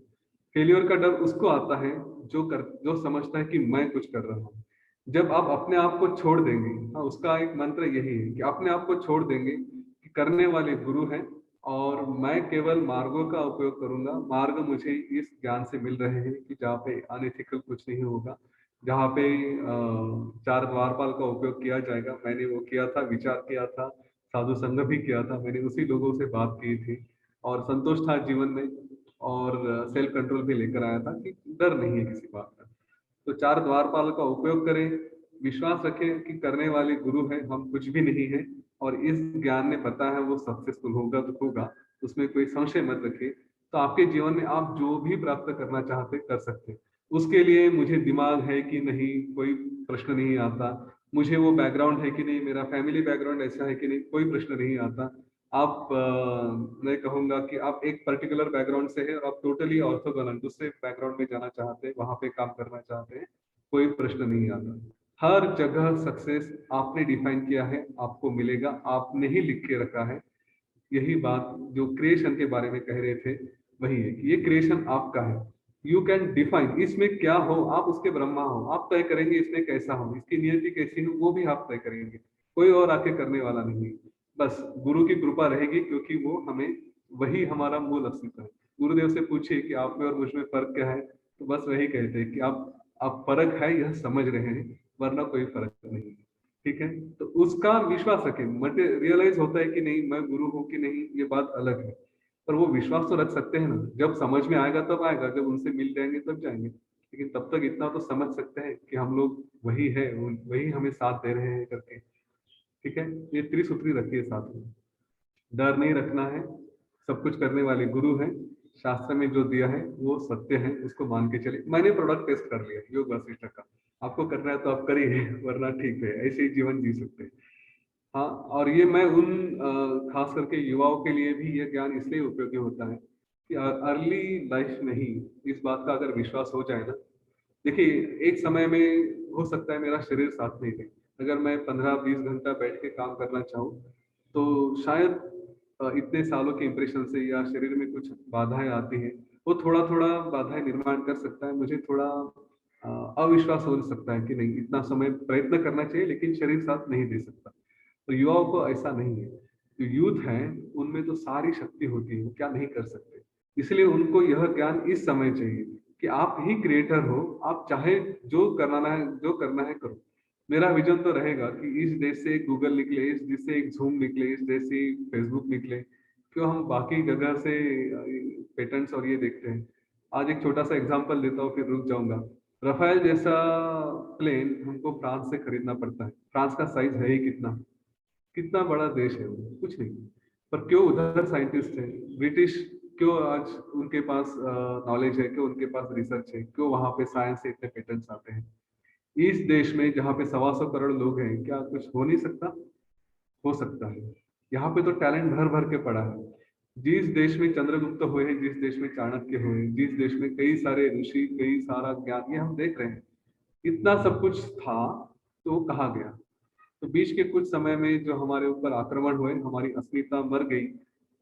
फेलियर का डर उसको आता है जो समझता है कि मैं कुछ कर रहा हूँ। जब आप अपने आप को छोड़ देंगे, हाँ, उसका एक मंत्र यही है कि अपने आप को छोड़ देंगे कि करने वाले गुरु हैं और मैं केवल मार्गों का उपयोग करूंगा। मार्ग मुझे इस ज्ञान से मिल रहे हैं कि जहाँ पे अनएथिकल कुछ नहीं होगा, जहाँ पे चार द्वारपाल का उपयोग किया जाएगा। मैंने वो किया था, विचार किया था, साधु संग भी किया था, मैंने उसी लोगों से बात की थी और संतोष था जीवन में, और सेल्फ कंट्रोल भी लेकर आया था कि डर नहीं है किसी बात का। तो चार द्वारपाल का उपयोग करें, विश्वास रखें कि करने वाले गुरु हैं, हम कुछ भी नहीं है, और इस ज्ञान ने पता है वो सक्सेसफुल होगा तो होगा, उसमें कोई संशय मत रखिए। तो आपके जीवन में आप जो भी प्राप्त करना चाहते कर सकते हैं। उसके लिए मुझे दिमाग है कि नहीं, कोई प्रश्न नहीं आता। मुझे वो बैकग्राउंड है कि नहीं, मेरा फैमिली बैकग्राउंड ऐसा है कि नहीं, कोई प्रश्न नहीं आता। आप मैं कहूंगा कि आप एक पर्टिकुलर बैकग्राउंड से है और आप टोटली ऑर्थोगोनल दूसरे बैकग्राउंड में जाना चाहते हैं, वहां पे काम करना चाहते हैं, कोई प्रश्न नहीं आता। हर जगह सक्सेस आपने डिफाइन किया है, आपको मिलेगा, आपने ही लिख के रखा है। यही बात जो क्रिएशन के बारे में कह रहे थे वही है कि ये क्रिएशन आपका है। यू कैन डिफाइन इसमें क्या हो, आप उसके ब्रह्मा हो, आप तय करेंगे इसमें कैसा हो, इसकी नियति कैसी हो, वो भी आप तय करेंगे, कोई और आके करने वाला नहीं। बस गुरु की कृपा रहेगी, क्योंकि वो हमें, वही हमारा मूल अस्तित्व है। गुरुदेव से पूछिए कि आप में और मुझ में फर्क क्या है, तो बस वही कहते हैं कि आप फर्क है यह समझ रहे हैं, वरना कोई फर्क नहीं है। ठीक है, तो उसका विश्वास रखें। रियलाइज होता है कि नहीं मैं गुरु हूं कि नहीं, ये बात अलग है, पर वो विश्वास तो रख सकते हैं ना। जब समझ में आएगा तब आएगा, जब उनसे मिल जाएंगे तब जाएंगे, लेकिन तब तक इतना तो समझ सकते हैं कि हम लोग वही है, वही हमें साथ दे रहे हैं करके। ठीक है, ये त्रिसूत्री रखिए साथ में। डर नहीं रखना है, सब कुछ करने वाले गुरु हैं, शास्त्र में जो दिया है वो सत्य है, उसको मान के चले। मैंने प्रोडक्ट टेस्ट कर लिया योग वशिष्ठ का, आपको करना है तो आप करिए, वरना ठीक है, ऐसे ही जीवन जी सकते हैं। हाँ, और ये मैं उन खास करके युवाओं के लिए भी ये ज्ञान इसलिए उपयोगी होता है कि अर्ली लाइफ में ही इस बात का अगर विश्वास हो जाए ना। देखिए, एक समय में हो सकता है मेरा शरीर साथ नहीं दे, अगर मैं 15-20 घंटा बैठ के काम करना चाहूँ तो शायद इतने सालों के इंप्रेशन से या शरीर में कुछ बाधाएं आती हैं, वो थोड़ा थोड़ा बाधाएं निर्माण कर सकता है। मुझे थोड़ा अविश्वास हो सकता है कि नहीं, इतना समय प्रयत्न करना चाहिए लेकिन शरीर साथ नहीं दे सकता। तो युवाओं को ऐसा नहीं है। जो यूथ है उनमें तो सारी शक्ति होती है, वो क्या नहीं कर सकते। इसलिए उनको यह ज्ञान इस समय चाहिए कि आप ही क्रिएटर हो, आप चाहे जो करना है करो। मेरा विजन तो रहेगा कि इस देश से एक गूगल निकले, इस देश से एक जूम निकले, इस देश से फेसबुक निकले। क्यों हम बाकी जगह से पेटेंट्स और ये देखते हैं। आज एक छोटा सा एग्जांपल देता हूँ फिर रुक जाऊंगा। रफाल जैसा प्लेन हमको फ्रांस से खरीदना पड़ता है। फ्रांस का साइज है ही कितना, कितना बड़ा देश है वो, कुछ नहीं। पर क्यों उधर साइंटिस्ट है, ब्रिटिश क्यों आज उनके पास नॉलेज है, क्यों उनके पास रिसर्च है, क्यों वहां पे साइंस से इतने पेटेंट्स आते हैं। इस देश में जहाँ पे 125 करोड़ लोग हैं, क्या कुछ हो नहीं सकता? हो सकता है। यहाँ पे तो टैलेंट भर भर के पड़ा है। जिस देश में चंद्रगुप्त हुए हैं, जिस देश में चाणक्य हुए, जिस देश में कई सारे ऋषि, कई सारा ज्ञान, ये हम देख रहे हैं, इतना सब कुछ था, तो वो कहाँ गया? तो बीच के कुछ समय में जो हमारे ऊपर आक्रमण हुए, हमारी अस्मिता मर गई,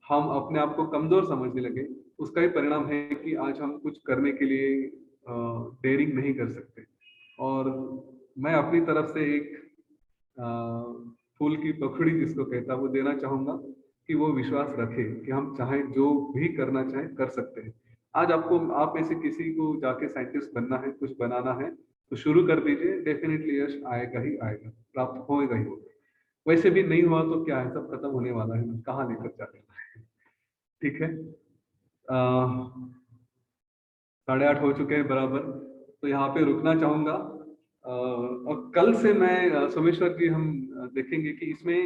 हम अपने आप को कमजोर समझने लगे, उसका ही परिणाम है कि आज हम कुछ करने के लिए डेयरिंग नहीं कर सकते। और मैं अपनी तरफ से एक अ, फूल की पखड़ी जिसको कहता है वो देना चाहूंगा, कि वो विश्वास रखे कि हम चाहे जो भी करना चाहे कर सकते हैं। आज आपको, आप में से किसी को जाके साइंटिस्ट बनना है, कुछ बनाना है, तो शुरू कर दीजिए, डेफिनेटली यश आएगा ही आएगा, प्राप्त होएगा ही होगा। वैसे भी नहीं हुआ तो क्या है, सब खत्म होने वाला है, कहाँ लेकर जाएगा। ठीक है। 8:30 हो चुके हैं बराबर, तो यहाँ पे रुकना चाहूंगा। और कल से मैं सोमेश्वर जी, हम देखेंगे कि इसमें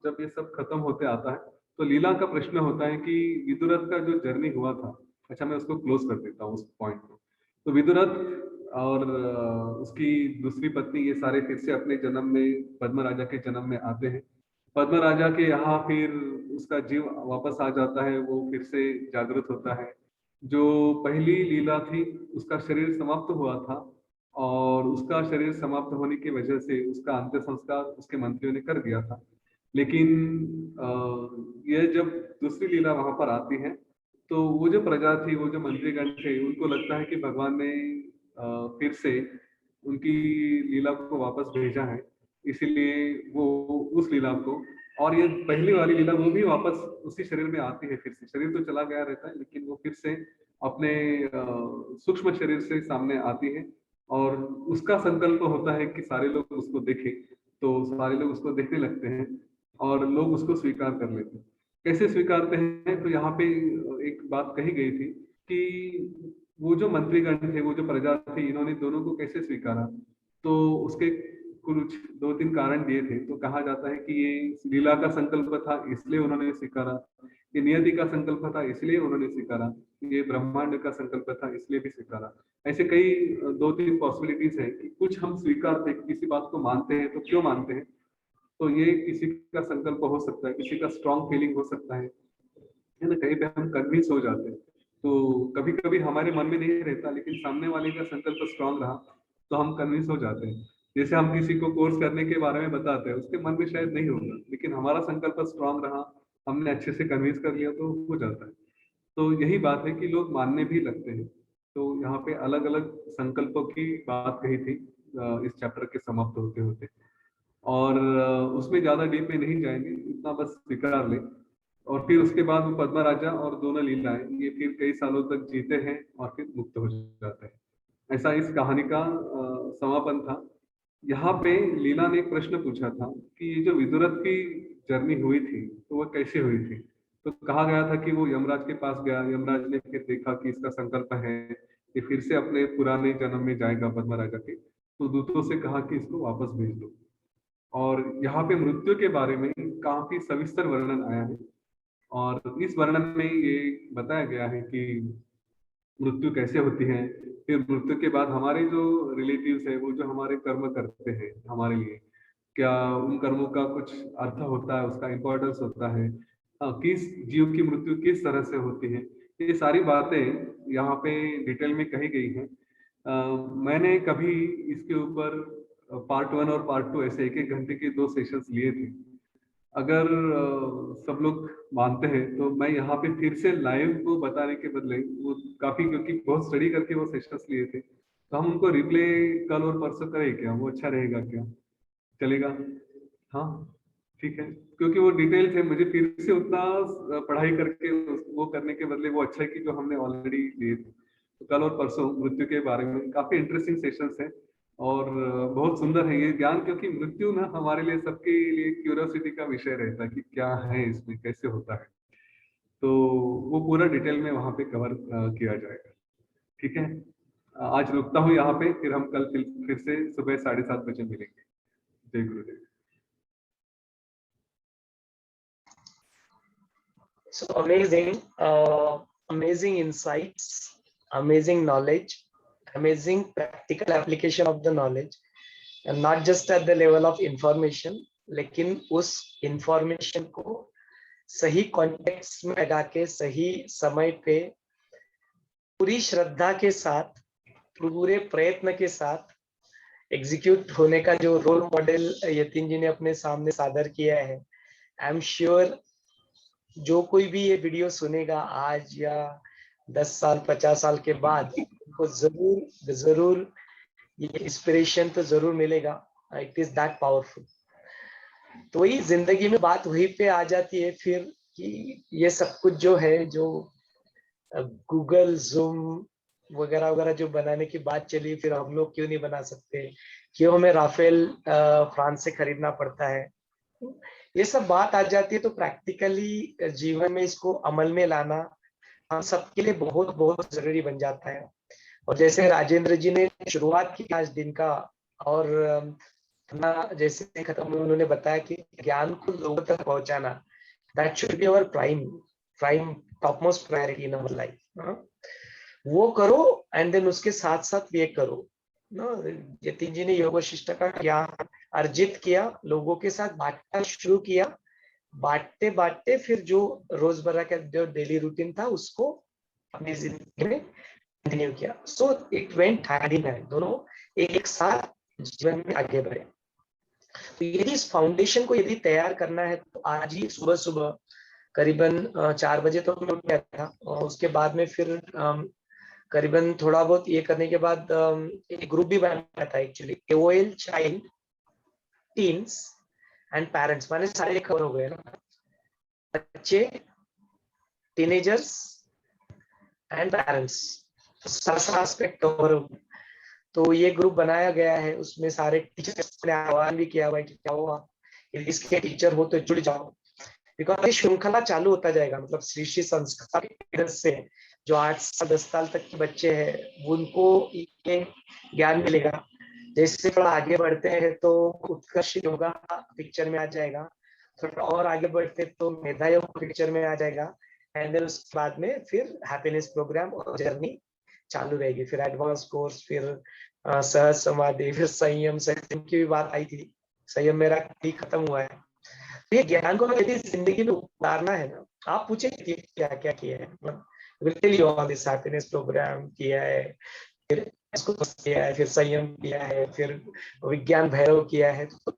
जब ये सब खत्म होते आता है, तो लीला का प्रश्न होता है कि विदुरथ का जो जर्नी हुआ था, अच्छा मैं उसको क्लोज कर देता हूँ उस पॉइंट को। तो विदुरथ और उसकी दूसरी पत्नी, ये सारे फिर से अपने जन्म में, पद्म राजा के जन्म में आते हैं। पद्म राजा के यहाँ फिर उसका जीव वापस आ जाता है, वो फिर से जागृत होता है। जो पहली लीला थी, उसका शरीर समाप्त हुआ था, और उसका शरीर समाप्त होने की वजह से उसका अंत्य संस्कार उसके मंत्रियों ने कर दिया था। लेकिन ये जब दूसरी लीला वहां पर आती है, तो वो जो प्रजा थी, वो जो मंत्रीगण थे, उनको लगता है कि भगवान ने फिर से उनकी लीला को वापस भेजा है, इसीलिए वो उस लीला को, और ये पहली वाली लीला, वो भी वापस उसी शरीर में आती है। फिर से शरीर तो चला गया रहता है, लेकिन वो फिर से अपने सूक्ष्म शरीर से सामने आती है, और उसका संकल्प होता है कि सारे लोग उसको देखें। तो सारे लोग उसको देखने लगते हैं, और लोग उसको स्वीकार कर लेते हैं। कैसे स्वीकारते हैं? तो यहाँ पे एक बात कही गई थी कि वो जो मंत्रीगण थे, वो जो प्रजा थी, इन्होंने दोनों को कैसे स्वीकारा, तो उसके कुछ 2-3 कारण दिए थे। तो कहा जाता है कि ये लीला का संकल्प था, इसलिए उन्होंने स्वीकारा, ये नियति का संकल्प था, इसलिए उन्होंने स्वीकारा, ये ब्रह्मांड का संकल्प था, इसलिए भी स्वीकारा। ऐसे कई 2-3 पॉसिबिलिटीज है कि कुछ हम स्वीकारते हैं, किसी बात को मानते हैं, तो क्यों मानते हैं? तो ये किसी का संकल्प हो सकता है, किसी का स्ट्रॉन्ग फीलिंग हो सकता है ना? कहीं पे हम कन्विंस हो जाते हैं, तो कभी कभी हमारे मन में नहीं रहता, लेकिन सामने वाले का संकल्प स्ट्रॉन्ग रहा तो हम कन्विंस हो जाते हैं। जैसे हम किसी को कोर्स करने के बारे में बताते हैं, उसके मन में शायद नहीं होगा, लेकिन हमारा संकल्प स्ट्रॉन्ग रहा, हमने अच्छे से कन्विंस कर लिया, तो हो जाता है। तो यही बात है कि लोग मानने भी लगते हैं। तो यहाँ पे अलग अलग संकल्पों की बात कही थी इस चैप्टर के समाप्त होते होते। और उसमें ज्यादा डीप में नहीं जाएंगे, इतना बस स्वीकार ले। और फिर उसके बाद वो पद्मा राजा और दोनों लीलाएं, ये फिर कई सालों तक जीते हैं और फिर मुक्त हो जाते हैं। ऐसा इस कहानी का समापन था। यहाँ पे लीला ने एक प्रश्न पूछा था कि ये जो विदुरथ की जर्नी हुई थी, तो वो कैसे हुई थी? तो कहा गया था कि वो यमराज के पास गया, यमराज ने फिर देखा कि इसका संकल्प है कि फिर से अपने पुराने जन्म में जाएगा पद्मा राजा के, तो दूतों से कहा कि इसको वापस भेज दो। और यहाँ पे मृत्यु के बारे में काफी सविस्तर वर्णन आया है, और इस वर्णन में ये बताया गया है कि मृत्यु कैसे होती है। फिर मृत्यु के बाद हमारे जो रिलेटिव्स है, वो जो हमारे कर्म करते हैं हमारे लिए, क्या उन कर्मों का कुछ अर्थ होता है, उसका इम्पोर्टेंस होता है, किस जीव की मृत्यु किस तरह से होती है, ये सारी बातें यहाँ पे डिटेल में कही गई हैं। मैंने कभी इसके ऊपर पार्ट 1 और पार्ट 2 ऐसे 1-1 घंटे के 2 सेशंस लिए थे। अगर सब लोग मानते हैं, तो मैं यहाँ पे फिर से लाइव को बताने के बदले, वो काफी, क्योंकि बहुत स्टडी करके वो सेशंस लिए थे, तो हम उनको रिप्ले कल और परसों करें क्या? वो अच्छा रहेगा क्या? चलेगा? हाँ, ठीक है। क्योंकि वो डिटेल थे, मुझे फिर से उतना पढ़ाई करके वो करने के बदले वो अच्छा है कि जो हमने ऑलरेडी लिए थे। तो कल और परसों मृत्यु के बारे में काफी इंटरेस्टिंग सेशंस है, और बहुत सुंदर है ये ज्ञान, क्योंकि मृत्यु ना हमारे लिए, सबके लिए क्यूरियोसिटी का विषय रहता है कि क्या है इसमें, कैसे होता है। तो वो पूरा डिटेल में वहां पे कवर किया जाएगा। ठीक है। आज रुकता हूँ यहाँ पे, फिर हम कल फिर से सुबह 7:30 बजे मिलेंगे। जय गुरुदेव।
So amazing. amazing insights, amazing knowledge, amazing practical application of the knowledge, and not just at the level of information, लेकिन उस information को सही कॉन्टेक्स्ट में लगा के सही समय पे पूरी श्रद्धा के साथ पूरे प्रयत्न के साथ एग्जीक्यूट होने का जो रोल मॉडल यतीन जी ने अपने सामने सादर किया है, आई एम श्योर जो कोई भी ये वीडियो सुनेगा आज या 10 साल 50 साल के बाद को जरूर जरूर ये इंस्पिरेशन तो जरूर मिलेगा. It is that powerful. तो वही जिंदगी में बात वहीं पे आ जाती है फिर कि ये सब कुछ जो है, जो गूगल जूम वगैरह वगैरह जो बनाने की बात चली, फिर हम लोग क्यों नहीं बना सकते, क्यों हमें राफेल फ्रांस से खरीदना पड़ता है, ये सब बात आ जाती है. तो प्रैक्टिकली जीवन में इसको अमल में लाना हम सबके लिए बहुत बहुत जरूरी बन जाता है. और जैसे राजेंद्र जी ने शुरुआत की आज दिन का, और जैसे खत्म हुआ उन्होंने बताया कि ज्ञान को लोगों तक पहुंचाना, that should be our prime top most priority in our life. वो करो एंड देन उसके साथ साथ ये करो. यतीन जी ने योग वशिष्ठ का ज्ञान अर्जित किया, लोगों के साथ बांटना शुरू किया, बांटते बांटते फिर जो रोजमर्रा का जो डेली रूटीन था उसको अपनी जिंदगी में कंटिन्यू किया. So it went hand in hand, दोनों एक साथ जीवन में आगे बढ़े. तो यदि इस फाउंडेशन को यदि तैयार करना है तो आज ही सुबह सुबह करीबन 4 बजे तो मैं उठ गया था, और उसके बाद में फिर करीबन थोड़ा बहुत ये करने के बाद एक ग्रुप भी बनाया था actually, AOL child teens and parents, माने सारे कवर हो गए ना, बच्चे, टीनेजर्स एंड पेरेंट्स, सारा एस्पेक्ट कवर हो. तो ये ग्रुप बनाया गया है, उसमें सारे टीचर्स ने आह्वान भी किया हुआ कि क्या हुआ इसके टीचर हो तो जुड़ जाओ, बिकॉज ये श्रृंखला चालू होता जाएगा. मतलब श्री श्री संस्कार की मदद से जो 8 साल 10 साल तक के बच्चे हैं उनको ये ज्ञान मिलेगा. जैसे थोड़ा आगे बढ़ते हैं तो उत्कर्ष योगा पिक्चर में आ जाएगा, थोड़ा और आगे बढ़ते तो मेधा योग पिक्चर में आ जाएगा, एंड देन उसके बाद में फिर हैप्पीनेस प्रोग्राम और जर्नी चालू रहेगी. फिर एडवांस कोर्स, फिर सहज समाधि, फिर संयम की भी बात आई थी. संयम मेरा भी खत्म हुआ है. ये ज्ञान को यदि जिंदगी में उतारना है ना, आप पूछे क्या क्या किया है, हैप्पीनेस प्रोग्राम किया है, फिर इसको किया है, फिर संयम किया है, फिर विज्ञान भैरव किया है. तो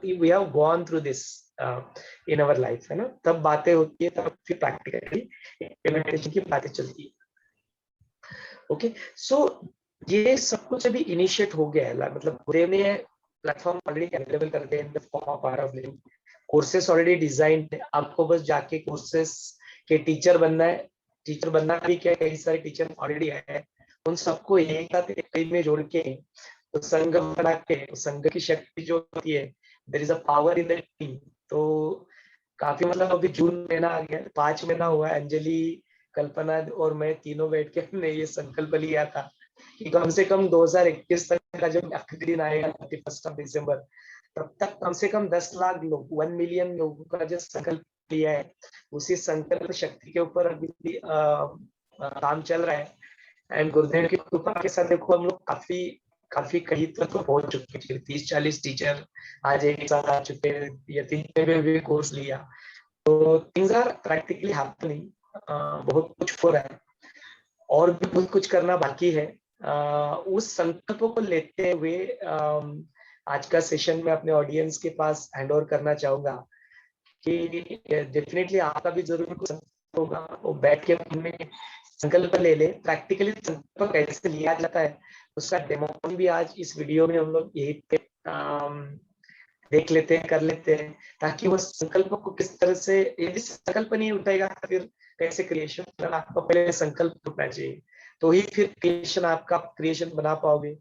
we have gone through this in our life, है ना. तब बातें होती है, तब फिर प्रैक्टिकली इम्प्लीमेंटेशन की बातें चलती है. ओके, सो ये सब कुछ अभी इनिशिएट हो गया है. मतलब गुरुदेव ने प्लेटफॉर्म ऑलरेडी अवेलेबल कर दिया in the form of art of living. Courses already design है, आपको बस जाके कोर्सेस के टीचर बनना है. टीचर बनना भी क्या, कई सारे टीचर ऑलरेडी है, उन सबको एक साथ एक में जोड़ के तो संघ बना के, संघ की शक्ति जो होती है, there is a power in the team. तो काफी मतलब अभी जून महीना आ गया, 5 महीना हुआ है. अंजलि, कल्पना और मैं तीनों बैठ के हमने ये संकल्प लिया था कि कम से कम 2021 तक का जब आखिरी दिन आएगा 31 दिसंबर, तब तक कम से कम 10 लाख लोग, 1 मिलियन लोगों का जो संकल्प लिया है, उसी संकल्प शक्ति के ऊपर अभी काम चल रहा है. एंड गुरुदेव की कृपा के साथ देखो हम लोग काफी कहीं तक तो पहुंच चुके हैं. 30-40 टीचर आज एक साथ आ चुके हैं. यतीन ने भी कोर्स लिया. तो थिंग्स आर प्रैक्टिकली हैपनिंग. बहुत कुछ हो रहा है और भी बहुत कुछ करना बाकी है. उस संकल्पों को लेते हुए आज का सेशन में अपने ऑडियंस के पास हैंड ओवर करना चाहूंगा कि डेफिनेटली आपका भी जरूर कुछ संकल्प होगा, वो बैठ के अपने संकल्प ले ले. प्रैक्टिकली संकल्प कैसे लिया जाता है उसका डेमो भी आज इस वीडियो में हम लोग यही पे देख लेते हैं, कर लेते हैं, ताकि वो संकल्प को किस तरह से, यदि संकल्प नहीं उठेगा फिर कैसे क्रिएशन. आपको पहले संकल्प उठना चाहिए, तो ही फिर क्रिएशन, आपका क्रिएशन बना पाओगे.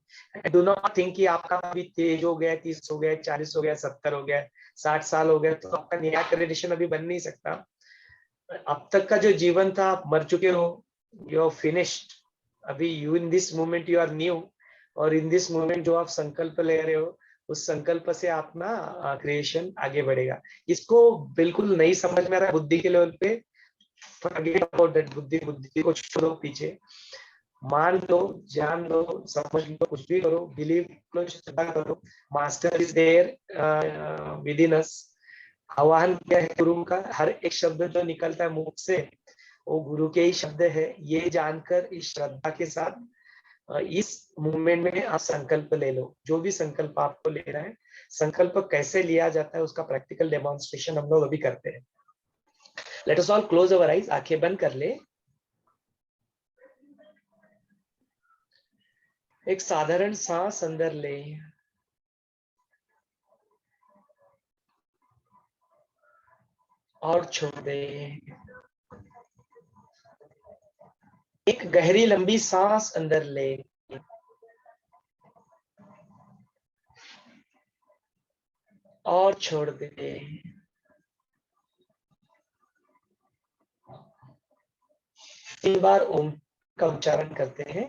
डू नॉट थिंक कि आपका अभी तेज हो गया, 30 हो गया, 40 हो गया, 70 हो गया, 60 साल हो गया तो आपका नया क्रिएशन अभी बन नहीं सकता. अब तक का जो जीवन था आप मर चुके हो, यू आर फिनिश्ड. अभी you in this moment you are new, और इन दिस मोमेंट जो आप संकल्प ले रहे हो उस संकल्प से अपना क्रिएशन आगे बढ़ेगा. इसको बिल्कुल नहीं समझ में आ रहा है बुद्धि के लेवल पे, forget about that बुद्धि, बुद्धि को छोड़ो पीछे, मान लो, जान लो, समझ लो, कुछ भी करो, बिलीव लो, श्रद्धा करो, master is there within us. आह्वान क्या है गुरु का, हर एक शब्द जो निकलता है मुख से वो गुरु के ही शब्द है। ये जानकर इस श्रद्धा के साथ इस मूवमेंट में आप संकल्प ले लो। जो भी संकल्प आपको लेना है, संकल्प कैसे लिया जाता है उसका प्रैक्टिकल डेमोन्स्ट्रेशन हम लोग अभी करते हैं। लेट अस ऑल क्लोज अवर आईज, आंखें बंद कर ले। एक साधारण सांस अंदर ले और छोड़ दे। एक गहरी लंबी सांस अंदर ले और छोड़ दे। 3 बार ओम का उच्चारण करते हैं।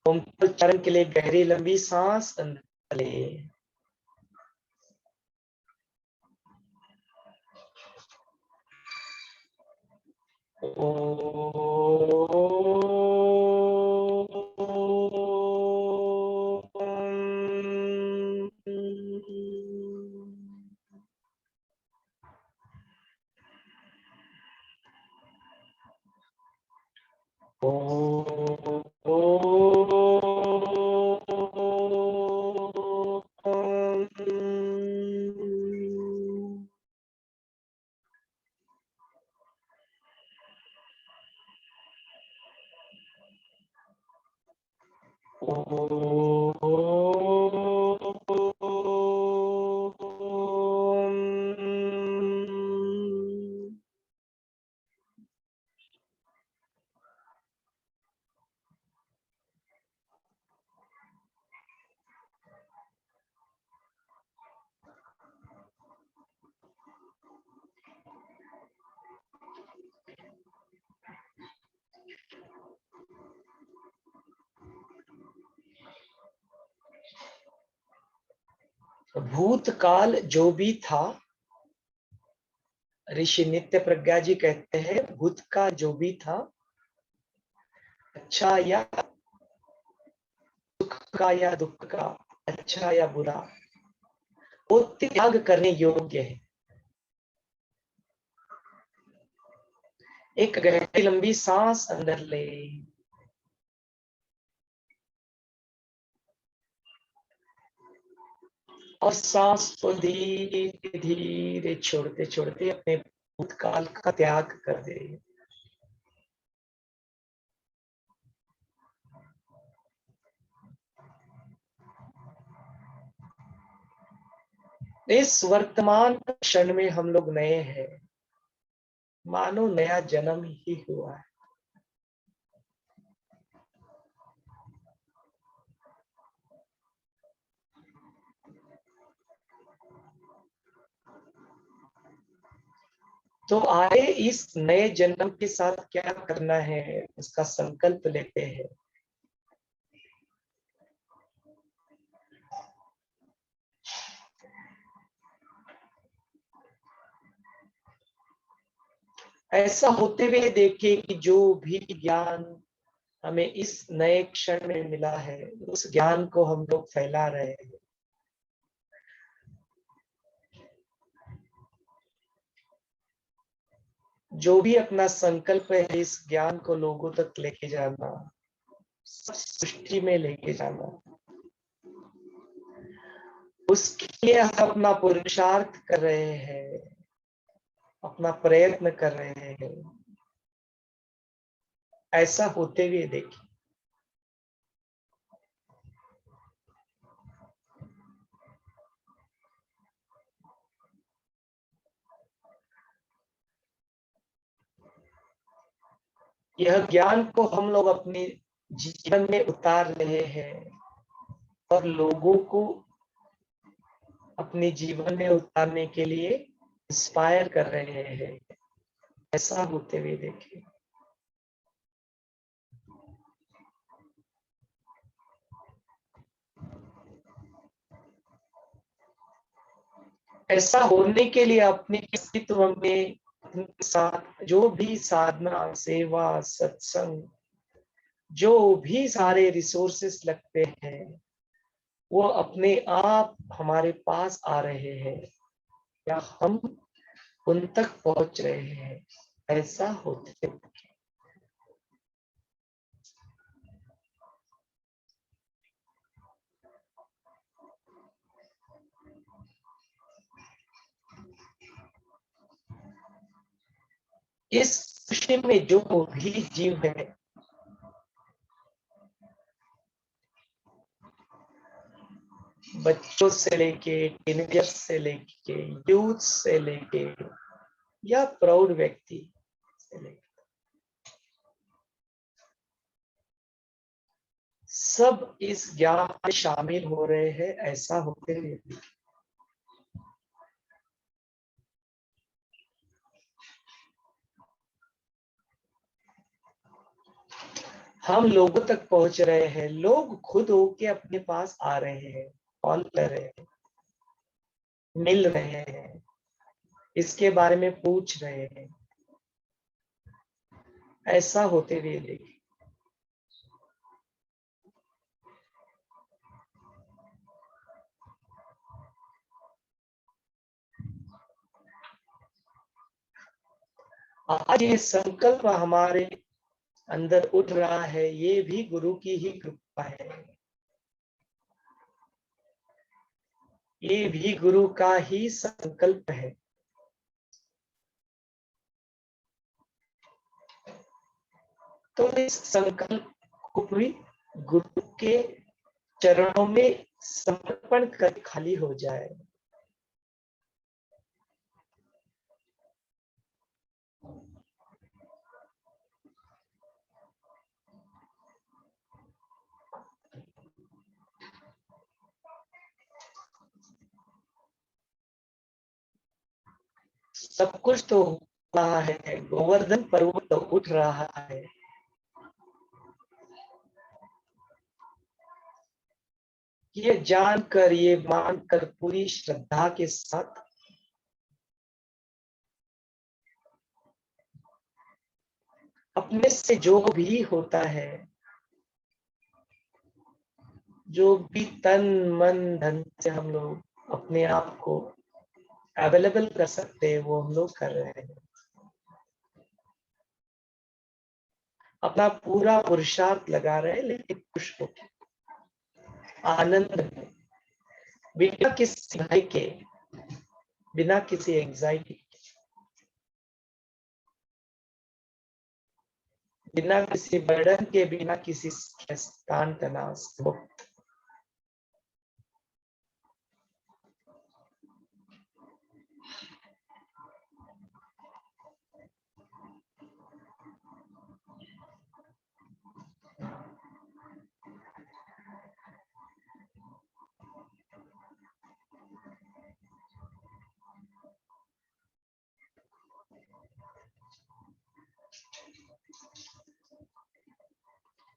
ओम के उच्चारण के लिए गहरी लंबी सांस अंदर ले भूतकाल जो भी था, ऋषि नित्य प्रज्ञा जी कहते हैं भूत का जो भी था, अच्छा या सुख का या दुख का, अच्छा या बुरा, वो त्याग करने योग्य है। एक गहरी लंबी सांस अंदर ले और सांस को धीरे धीरे छोड़ते छोड़ते अपने भूतकाल का त्याग कर दे। इस वर्तमान क्षण में हम लोग नए हैं, मानो नया जन्म ही हुआ है। तो आए इस नए जन्म के साथ क्या करना है उसका संकल्प लेते हैं। ऐसा होते हुए देखे कि जो भी ज्ञान हमें इस नए क्षण में मिला है उस ज्ञान को हम लोग फैला रहे हैं। जो भी अपना संकल्प है इस ज्ञान को लोगों तक लेके जाना, सृष्टि में लेके जाना, उसके लिए हम अपना पुरुषार्थ कर रहे हैं, अपना प्रयत्न कर रहे हैं। ऐसा होते हुए देखिए। यह ज्ञान को हम लोग अपने जीवन में उतार रहे हैं और लोगों को अपने जीवन में उतारने के लिए इंस्पायर कर रहे हैं। ऐसा होते हुए देखिए। ऐसा होने के लिए अपने अस्तित्व में उनके साथ जो भी साधना, सेवा, सत्संग, जो भी सारे रिसोर्सेस लगते हैं, वो अपने आप हमारे पास आ रहे हैं या हम उन तक पहुंच रहे हैं, ऐसा होते। इस विषय में जो भी जीव है, बच्चों से लेके टीनेजर्स से लेके यूथ से लेके या प्रौढ़ व्यक्ति से लेके, सब इस ज्ञान में शामिल हो रहे हैं, ऐसा होते हुए हम लोगों तक पहुंच रहे हैं। लोग खुद होके अपने पास आ रहे हैं, कॉल कर रहे हैं, मिल रहे हैं, इसके बारे में पूछ रहे हैं, ऐसा होते हुए देखिए। आज ये संकल्प हमारे अंदर उठ रहा है, ये भी गुरु की ही कृपा है, ये भी गुरु का ही संकल्प है। तो इस संकल्प को भी गुरु के चरणों में समर्पण कर खाली हो जाए। सब कुछ तो हो रहा है, गोवर्धन पर्वत तो उठ रहा है। ये जानकर, ये मानकर, पूरी श्रद्धा के साथ अपने से जो भी होता है, जो भी तन मन धन से हम लोग अपने आप को अवेलेबल कर सकते हैं, वो हम लोग कर रहे हैं। अपना पूरा पुरुषार्थ लगा रहे हैं, लेकिन खुश हो, आनंद में, बिना किसी भय के, बिना किसी एंजाइटी, बिना किसी बर्डन के, बिना किसी तान तनाव से मुक्त।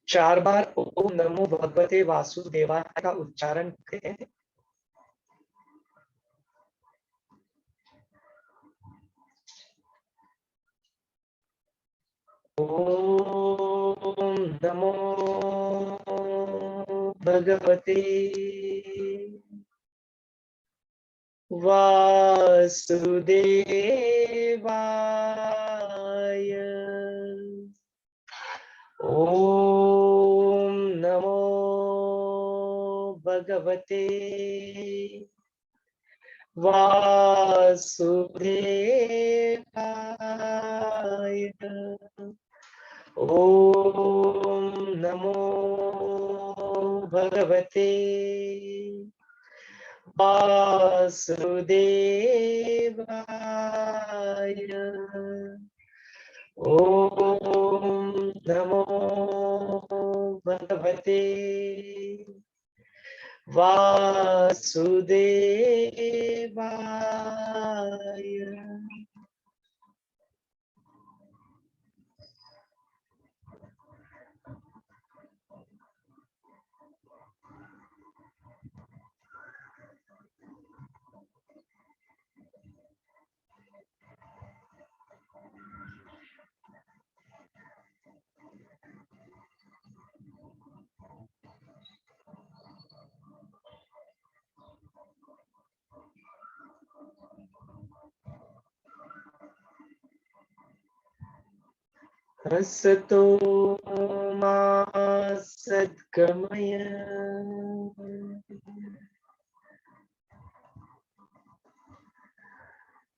चार बार ओम नमो भगवते वासुदेवाय का उच्चारण करें। ओम नमो भगवते वासुदेवाय। ओम नमो भगवते वासुदेवाय। ओम नमो भगवते वासुदेवाय। ओम नमो भगवते वासुदेवाय। हसतो मा सद्गमय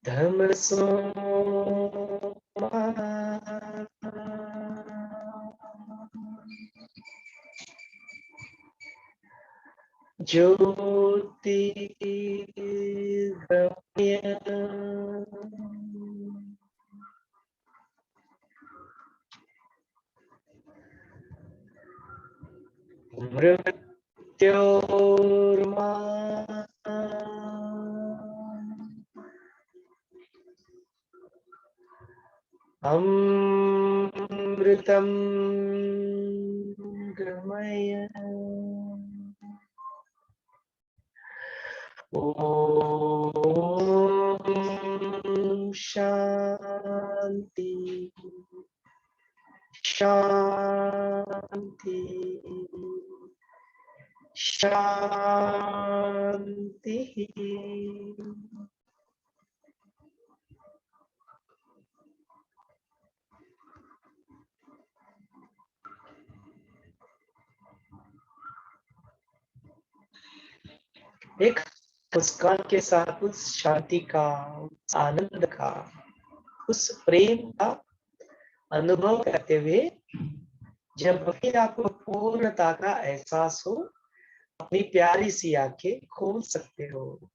तमसो मा ज्योतिर्गमय मृत्योर्मा अमृतं गमय ॐ शान्ति शान्ति शान्ति। एक मुस्कान के साथ उस शांति का, उस आनंद का, उस प्रेम का अनुभव करते हुए जब भी आपको पूर्णता का एहसास हो, अपनी प्यारी सी आंखें खोल सकते हो।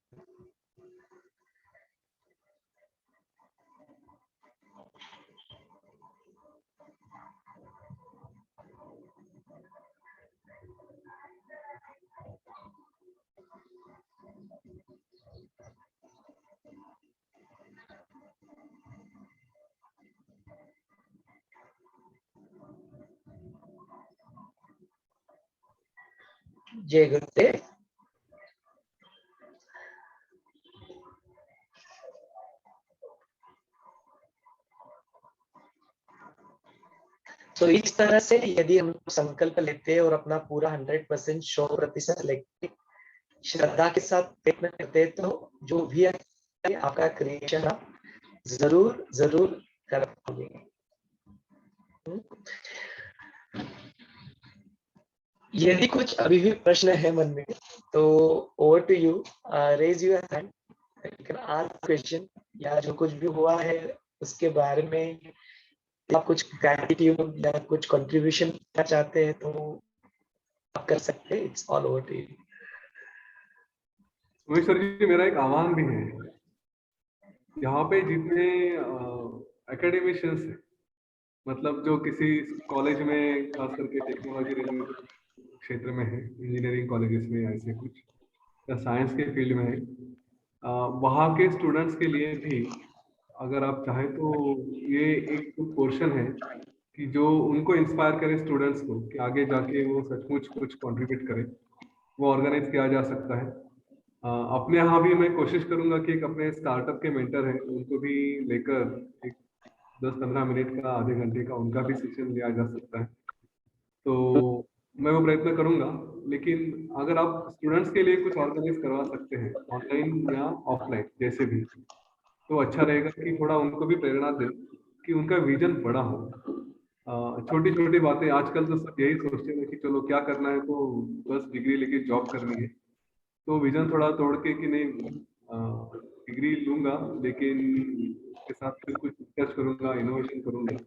जय गुरुदेव। तो इस तरह से यदि हम संकल्प लेते हैं और अपना पूरा 100% 100% लेके श्रद्धा के साथ प्रयत्न करते हैं, तो जो भी आपका क्रिएशन आप जरूर जरूर कर पाओगे। यदि कुछ अभी भी प्रश्न है मन में, तो over to you, raise your hand, you can ask question, या जो कुछ भी हुआ है उसके बारे में आप कुछ ग्रैटिट्यूड या कुछ कंट्रीब्यूशन करना चाहते हैं तो आप कर सकते हैं। It's all over to you.
Maheshwar ji, मेरा एक आह्वान भी है। यहाँ पे जितने एकेडमिशियंस है, मतलब जो किसी कॉलेज में खास करके टेक्नोलॉजी रिलेटेड क्षेत्र में है, इंजीनियरिंग कॉलेजेस में ऐसे कुछ, या साइंस के फील्ड में है, वहाँ के स्टूडेंट्स के लिए भी अगर आप चाहें तो ये एक पोर्शन है कि जो उनको इंस्पायर करे स्टूडेंट्स को कि आगे जाके वो सचमुच कुछ कंट्रीब्यूट करें, वो ऑर्गेनाइज किया जा सकता है। अपने यहाँ भी मैं कोशिश करूंगा कि एक अपने स्टार्टअप के मेंटर हैं उनको भी लेकर एक 10-15 मिनट का, आधे घंटे का उनका भी सेशन लिया जा सकता है। तो मैं वो प्रयत्न करूंगा। लेकिन अगर आप स्टूडेंट्स के लिए कुछ ऑर्गेनाइज करवा सकते हैं ऑनलाइन या ऑफलाइन जैसे भी, तो अच्छा रहेगा कि थोड़ा उनको भी प्रेरणा दें कि उनका विजन बड़ा हो। छोटी छोटी बातें, आजकल तो सब यही सोचते हैं कि चलो क्या करना है, तो बस डिग्री लेके जॉब करनी है। तो विजन थोड़ा तोड़ के कि नहीं, डिग्री लूंगा लेकिन उसके साथ फिर कुछ रिसर्च करूंगा, इनोवेशन करूंगा,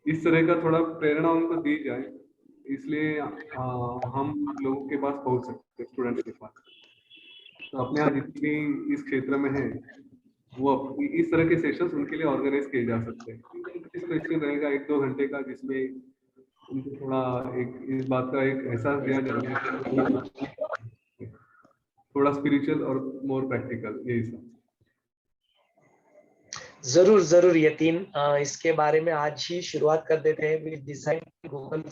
इस तरह का थोड़ा प्रेरणा उनको दी जाए। इसलिए हम लोगों के पास पहुंच सकते हैं, स्टूडेंट्स के पास। तो अपने यहाँ जितनी भी इस क्षेत्र में है, वो इस तरह के सेशंस उनके लिए ऑर्गेनाइज किए जा सकते हैं। इस सेशन रहेगा 1-2 घंटे का, जिसमें उनको थोड़ा एक इस बात का एक एहसास दिया जाएगा, थोड़ा स्पिरिचुअल और मोर प्रैक्टिकल, यही सब।
जरूर जरूर यतीन, इसके बारे में आज ही शुरुआत कर देते हैं। वी डिजाइन गूगल,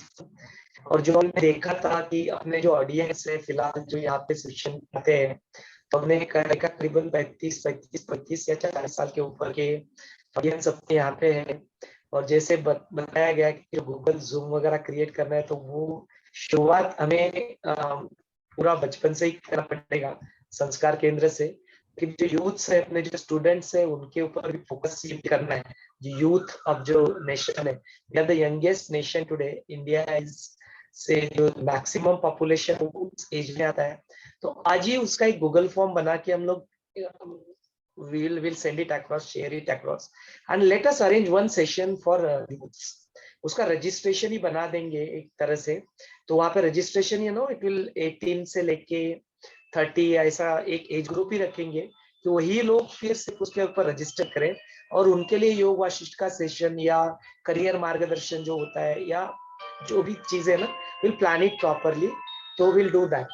और जो हमने देखा था कि अपने जो ऑडियंस है फिलहाल जो यहाँ पे सेशन करते हैं, तो हमने करीबन 35 या 40 साल के ऊपर के ऑडियंस अपने यहाँ पे है। और जैसे बताया गया कि जो गूगल जूम वगैरह क्रिएट करना है, तो वो शुरुआत हमें पूरा बचपन से ही करना पड़ेगा, संस्कार केंद्र से। लेकिन जो यूथ है, अपने जो स्टूडेंट्स है, उनके ऊपर भी फोकस करना है। जो यूथ अब जो नेशन है, we are the youngest nation today. India is से जो मैक्सिमम पॉपुलेशन उस एज में आता है। तो आज ही उसका एक गूगल फॉर्म बना के हम लोग we'll send it across, share it across, and let us arrange one session for youths. उसका रजिस्ट्रेशन ही बना देंगे एक तरह से। तो वहाँ पे रजिस्ट्रेशन इट विल 18 से लेके 30 ऐसा एक एज ग्रुप ही रखेंगे कि वही लोग फिर से उसके ऊपर रजिस्टर करें, और उनके लिए योग वाशिष्ठ का सेशन या करियर मार्गदर्शन जो होता है, या जो भी चीजें ना, विल प्लान इट प्रॉपरली। तो विल डू दैट।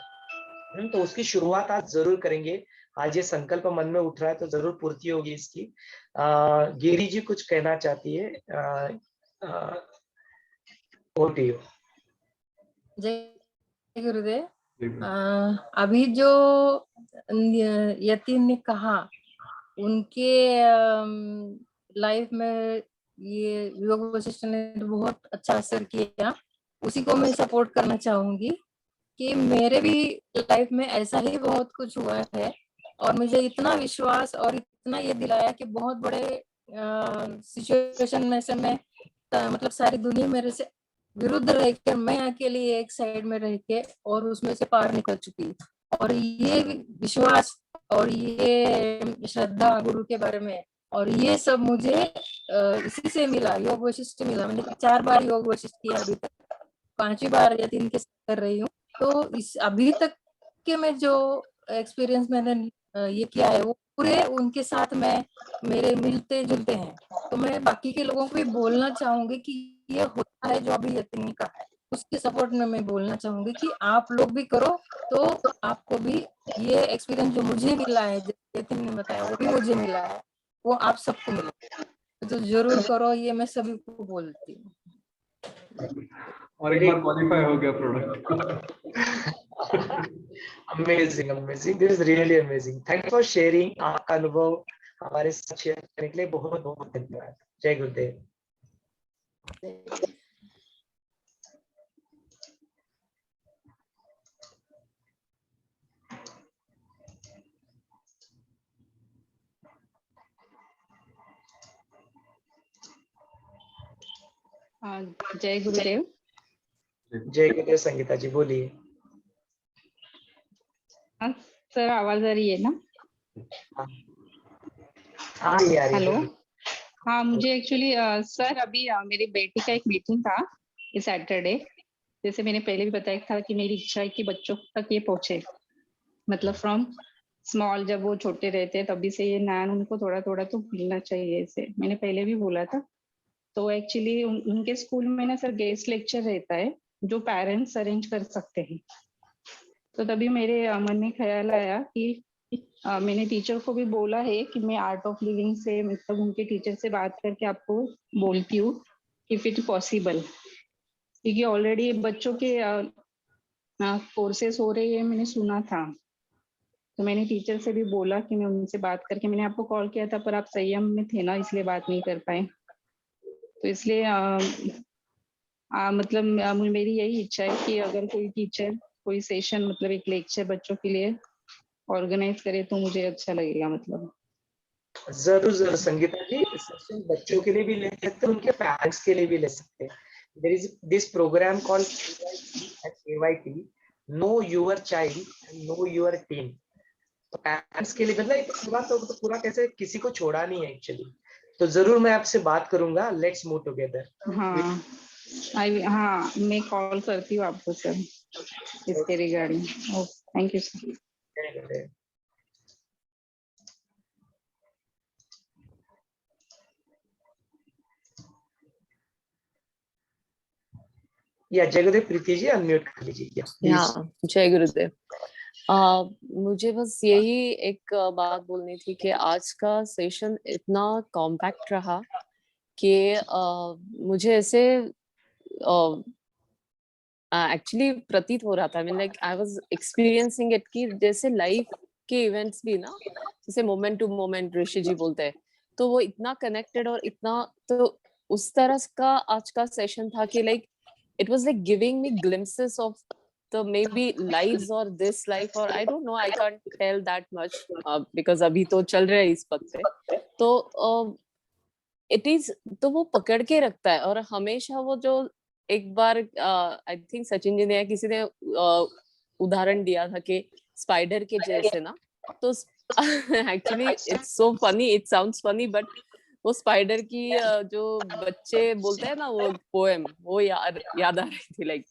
तो उसकी शुरुआत आज जरूर करेंगे। आज ये संकल्प मन में उठ रहा है तो जरूर पूर्ति होगी इसकी। गिरी जी कुछ कहना चाहती है। over to you.
जय गुरुदेव। अभी जो यतीन ने कहा, उनके लाइफ में ये योग वशिष्ठ ने बहुत अच्छा असर किया। उसी को मैं सपोर्ट करना चाहूंगी कि मेरे भी लाइफ में ऐसा ही बहुत कुछ हुआ है, और मुझे इतना विश्वास और इतना ये दिलाया कि बहुत बड़े सिचुएशन में से मैं मतलब सारी दुनिया मेरे से विरुद्ध रहकर मैं अकेली एक साइड में रह के और उसमें से पार निकल चुकी। और ये विश्वास और ये श्रद्धा गुरु के बारे में, और ये सब मुझे इसी से मिला, योग वशिष्ठ मिला। मैंने 4 बार योग वशिष्ठ किया, अभी तक 5वीं बार या 3 के कर रही हूँ। तो इस अभी तक के में जो एक्सपीरियंस मैंने ये किया है, वो पूरे उनके साथ में मेरे मिलते जुलते हैं। तो मैं बाकी के लोगों को भी बोलना चाहूंगी कि ये होता है जो अभी यतीन का है, उसके सपोर्ट में मैं बोलना चाहूंगी कि आप लोग भी करो, तो आपको भी ये एक्सपीरियंस जो मुझे मिला है, यतीन ने बताया, वो भी मुझे मिला है, वो आप सबको मिले। तो जरूर करो, ये मैं सभी को बोलती हूँ।
और एक बार क्वालिफाई हो गया product.
Amazing amazing, this is really amazing. Thank for sharing आपका अनुभव हमारे साथ शेयर करने के लिए। बहुत बहुत धन्यवाद। जय गुरुदेव।
जय गुरुदेव।
जय गुरुदेव। संगीता जी बोलिए।
सर आवाज आ रही है ना?
हाँ
हेलो। हाँ, मुझे एक्चुअली सर अभी मेरी बेटी का एक मीटिंग था इस सैटरडे। जैसे मैंने पहले भी बताया था कि मेरी इच्छा है कि बच्चों तक ये पहुंचे, मतलब फ्रॉम स्मॉल, जब वो छोटे रहते हैं तभी से ये ज्ञान उनको थोड़ा थोड़ा तो मिलना चाहिए। ऐसे मैंने पहले भी बोला था। तो एक्चुअली उनके स्कूल में ना सर गेस्ट लेक्चर रहता है जो पेरेंट्स अरेंज कर सकते हैं। तो तभी मेरे मन में ख्याल आया कि मैंने टीचर को भी बोला है कि मैं आर्ट ऑफ लिविंग से, मतलब उनके टीचर से बात करके आपको बोलती हूँ इफ इट पॉसिबल, क्योंकि ऑलरेडी बच्चों के कोर्सेस हो रहे हैं, मैंने सुना था। तो मैंने टीचर से भी बोला कि मैं उनसे बात करके, मैंने आपको कॉल किया था पर आप संयम में थे ना, इसलिए बात नहीं कर पाए। तो इसलिए मतलब मेरी यही इच्छा है कि अगर कोई टीचर कोई सेशन, मतलब एक लेक्चर बच्चों के लिए ऑर्गेनाइज करे तो मुझे अच्छा लगेगा। मतलब
जरूर जरूर संगीता जी, सेशन बच्चों के लिए भी ले सकते हैं, उनके पेरेंट्स के लिए भी ले सकते हैं। There is this programme called KYT, know your child and know your team. तो पेरेंट्स के लिए मतलब पूरा तो पूरा कैसे किसी को छोड़ा नहीं है एक्चुअली। तो जरूर मैं आपसे बात करूंगा। Let's move together.
हाँ, हाँ मैं कॉल करती हूँ आपको सर इसके रिगार्डिंग। Thank you sir.
या जय गुरुदेव। प्रीति जी अनम्यूट कर लीजिए।
जय गुरुदेव। मुझे बस यही एक बात बोलनी थी कि आज का सेशन इतना कॉम्पैक्ट रहा कि मुझे ऐसे एक्चुअली प्रतीत हो रहा था, mean like I was experiencing it कि जैसे लाइफ के इवेंट्स भी ना, जैसे मोमेंट टू मोमेंट ऋषि जी बोलते हैं, तो वो इतना कनेक्टेड और इतना, तो उस तरह का आज का सेशन था कि like it was like giving me glimpses of the तो maybe lives or this life or I don't know, I can't tell that much because अभी तो चल रहा है इस पद पे, तो it is, तो वो पकड़ के रखता है और हमेशा वो जो एक बार आई थिंक सचिन जी ने या किसी ने उदाहरण दिया था कि स्पाइडर के जैसे ना, तो actually it's so funny, it sounds funny, but वो स्पाइडर की जो बच्चे बोलते हैं ना वो पोएम, वो याद आ रही थी, like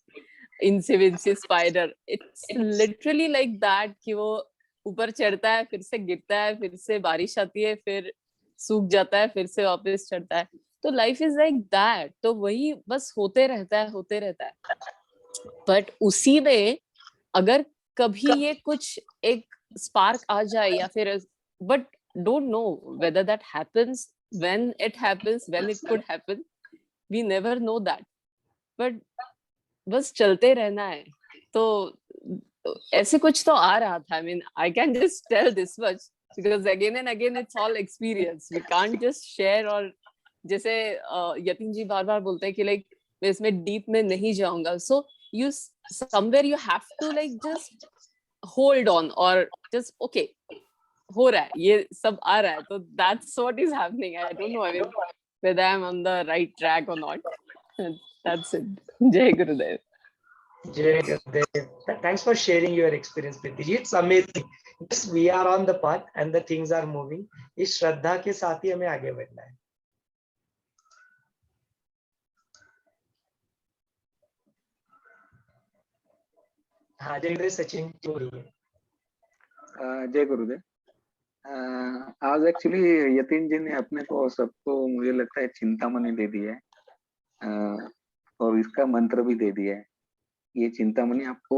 incy wincy spider, it's literally like that कि वो ऊपर चढ़ता है, फिर से गिरता है, फिर से बारिश आती है, फिर सूख जाता है, फिर से वापस चढ़ता है, तो लाइफ इज लाइक दैट, तो वही बस होते रहता है। बट उसी में अगर कभी ये कुछ एक स्पार्क आ जाए या फिर, but don't know whether that happens, when it happens, when it could happen, we never know that, but बस चलते रहना है। तो ऐसे कुछ तो आ रहा था, I mean I can just tell this much because again and again it's all experience, we can't just share, और जैसे यतिन जी बार बोलते हैं कि लाइक मैं इसमें डीप में नहीं जाऊंगा, so you somewhere you have to like just hold on और just okay, हो रहा है, ये सब आ रहा है, तो that's what is happening. I don't know, I mean, whether I'm on the right track or not. That's it. Jai Gurudev.
Jai Gurudev. Thanks for sharing your experience, Priti. It's amazing. Yes, we are on the path and the things are moving. इस श्रद्धा के साथ ही हमें आगे बढ़ना है. हाँ, जय सचिन हो रही है.
जय गुरुदेव. आज एक्चुअली यतिन जी ने अपने को सबको मुझे लगता है चिंतामणि दे दी है, और इसका मंत्र भी दे दिया है. ये चिंतामणि आपको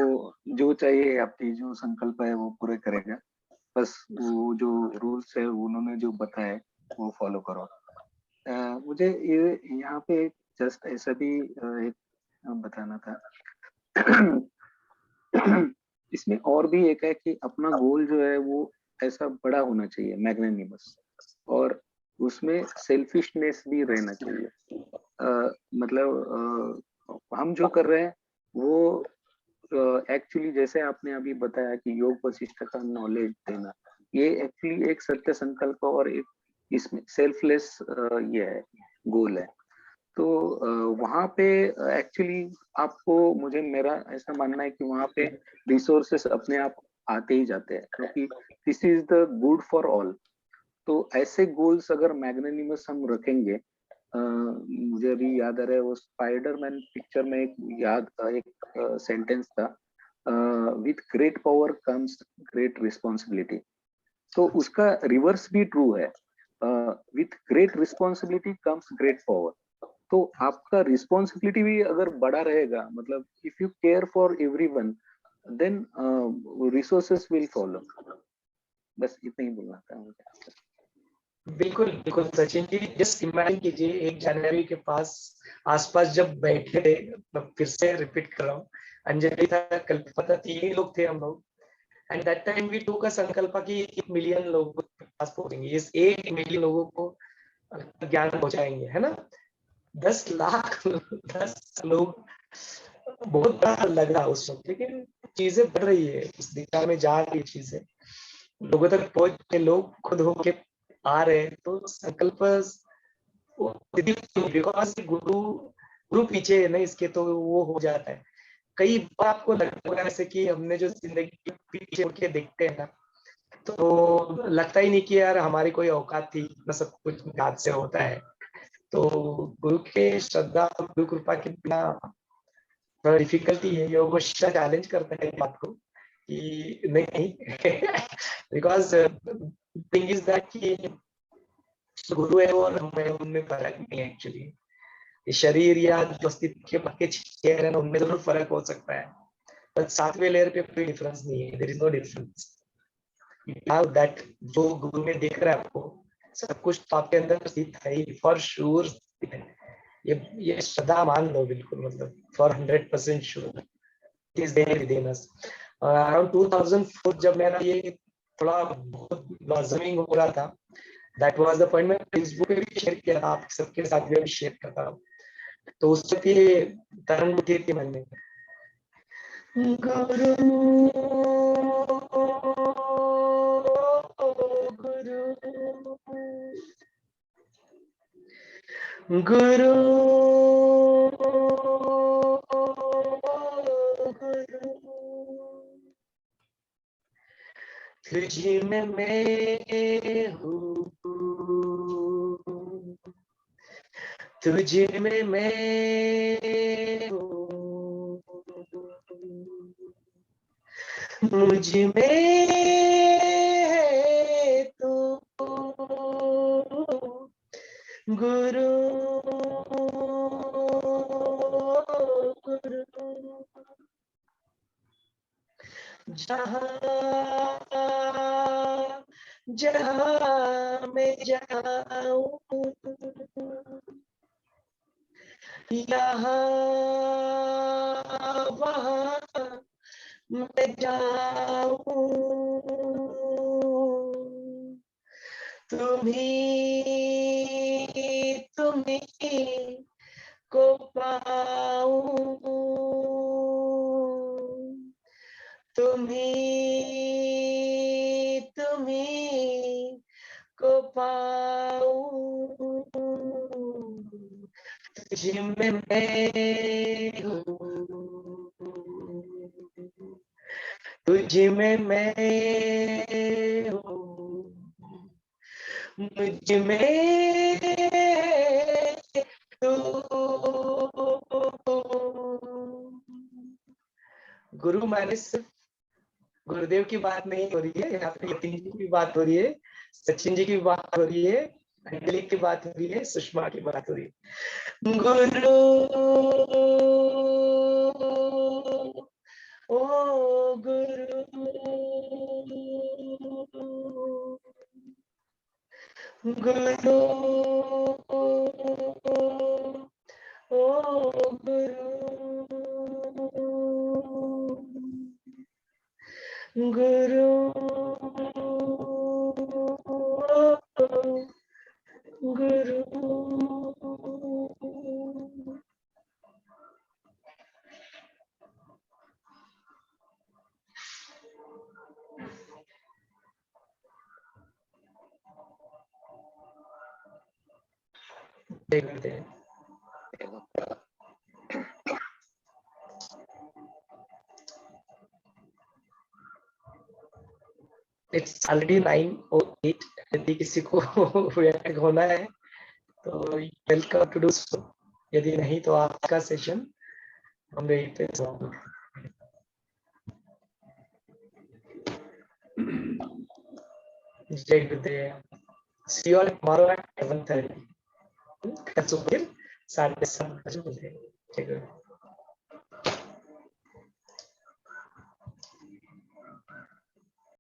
जो चाहिए, आपकी जो संकल्प है वो पूरे करेगा. बस वो जो रूल्स है उन्होंने जो बताया वो फॉलो करो. मुझे ये यहाँ पे जस्ट ऐसा भी एक बताना था. इसमें और भी एक है कि अपना गोल जो है वो ऐसा बड़ा होना चाहिए, मैग्नेनिमस, और उसमें सेल्फिशनेस भी रहना चाहिए. मतलब हम जो कर रहे हैं वो एक्चुअली जैसे आपने अभी बताया कि योग वशिष्ठ का नॉलेज देना, ये एक्चुअली एक सत्य संकल्प और एक इसमें सेल्फलेस ये है, गोल है. तो वहाँ पे एक्चुअली आपको, मुझे मेरा ऐसा मानना है कि वहाँ पे रिसोर्सेस अपने आप आते ही जाते हैं, क्योंकि this is the good for all. तो ऐसे गोल्स अगर मैग्नेनिमस हम रखेंगे, मुझे अभी याद आ रहा है वो स्पाइडरमैन पिक्चर में एक सेंटेंस था, with great power comes great responsibility. तो उसका रिवर्स भी ट्रू है, with great responsibility comes great power. तो आपका रिस्पॉन्सिबिलिटी भी अगर बड़ा रहेगा, मतलब if you care for everyone, then resources will follow. बस इतना ही बोलना था मुझे.
बिल्कुल बिल्कुल सचिन जी, जस्ट इमेजिन कीजिए 1 जनवरी के आसपास जब बैठे थे, फिर से रिपीट कर रहा हूँ, अंजलि था, कल्पना थी, 3 लोग थे हम लोग, एंड दैट टाइम वी टूक अ संकल्प कि 1 मिलियन लोगों के पास पहुंचेंगे, इस 1 मिलियन लोगों को ज्ञान पहुंचाएंगे, है ना. 10 लाख 10 लोग बहुत बड़ा लग रहा उस वक्त, लेकिन चीजें बढ़ रही है, उस दिशा में जा रही है चीजें, लोगों तक पहुंच के लोग खुद होके आ रहे हैं. तो संकल्प बिकॉज गुरु पीछे है ना इसके, तो वो हो जाता है. कई बार आपको लगता होगा ऐसे कि हमने जो जिंदगी पीछे मुड़ के देखते हैं ना, तो लगता ही नहीं कि यार हमारी कोई औकात थी, ना सब कुछ हाथ से होता है. तो गुरु के श्रद्धा, गुरु कृपा के बिना थोड़ा डिफिकल्टी है. योग चैलेंज करता है बात को कि नहीं बिकॉज थिंग इज दैट कि गुरु है और हमें उनमें फर्क नहीं है एक्चुअली. शरीर या जो अस्तित्व के पक्के चेयर है ना, उनमें जरूर फर्क हो सकता है, पर 7वें लेयर पे कोई डिफरेंस नहीं है. There is no difference. That जो गुरु में देख रहा है आपको, सब कुछ तो आपके अंदर स्थित है ही, फॉर श्योर. ये श्रद्धा मान लो बिल्कुल, मतलब for 100% sure it is there within us. Around 2004 जब मेरा ये थोड़ा बहुत ब्लॉसमिंग हो रहा था, दैट वाज द पॉइंट. मैं फेसबुक पे भी शेयर किया था, आप सबके साथ भी शेयर करता हूँ. तो उससे भी तरंग उठी थी मन में, गुरु गुरु गुरु गुरु तुझ में मैं हूँ, तुझ में मैं हूँ, मुझ में है तू गुरु गुरु जहाँ जहाँ मैं जाऊँ यहाँ वहाँ मैं जाऊँ तुम्ही को पाऊँ तुम्ही को पाऊँ तुझ में मैं हूँ, तुझ में मैं हूँ, मुझ में तू गुरु माने सिर्फ गुरुदेव की बात नहीं हो रही है, यहाँ पे यतीन जी की बात हो रही है, सचिन जी की बात हो रही है, अंजलि की बात हो रही है, सुषमा की बात हो रही है। गुरु ओ गुरु गुरु ओ गुरु गुरु देखते हैं। It's already 9:08 यदि किसी को react होना है तो वेलकम टू डू सो, यदि नहीं तो आज का सेशन हम यहीं पे समाप्त। जय गुरुदेव। See you all tomorrow at 11:30। कल सुबह 7:30 बजे। जय गुरुदेव।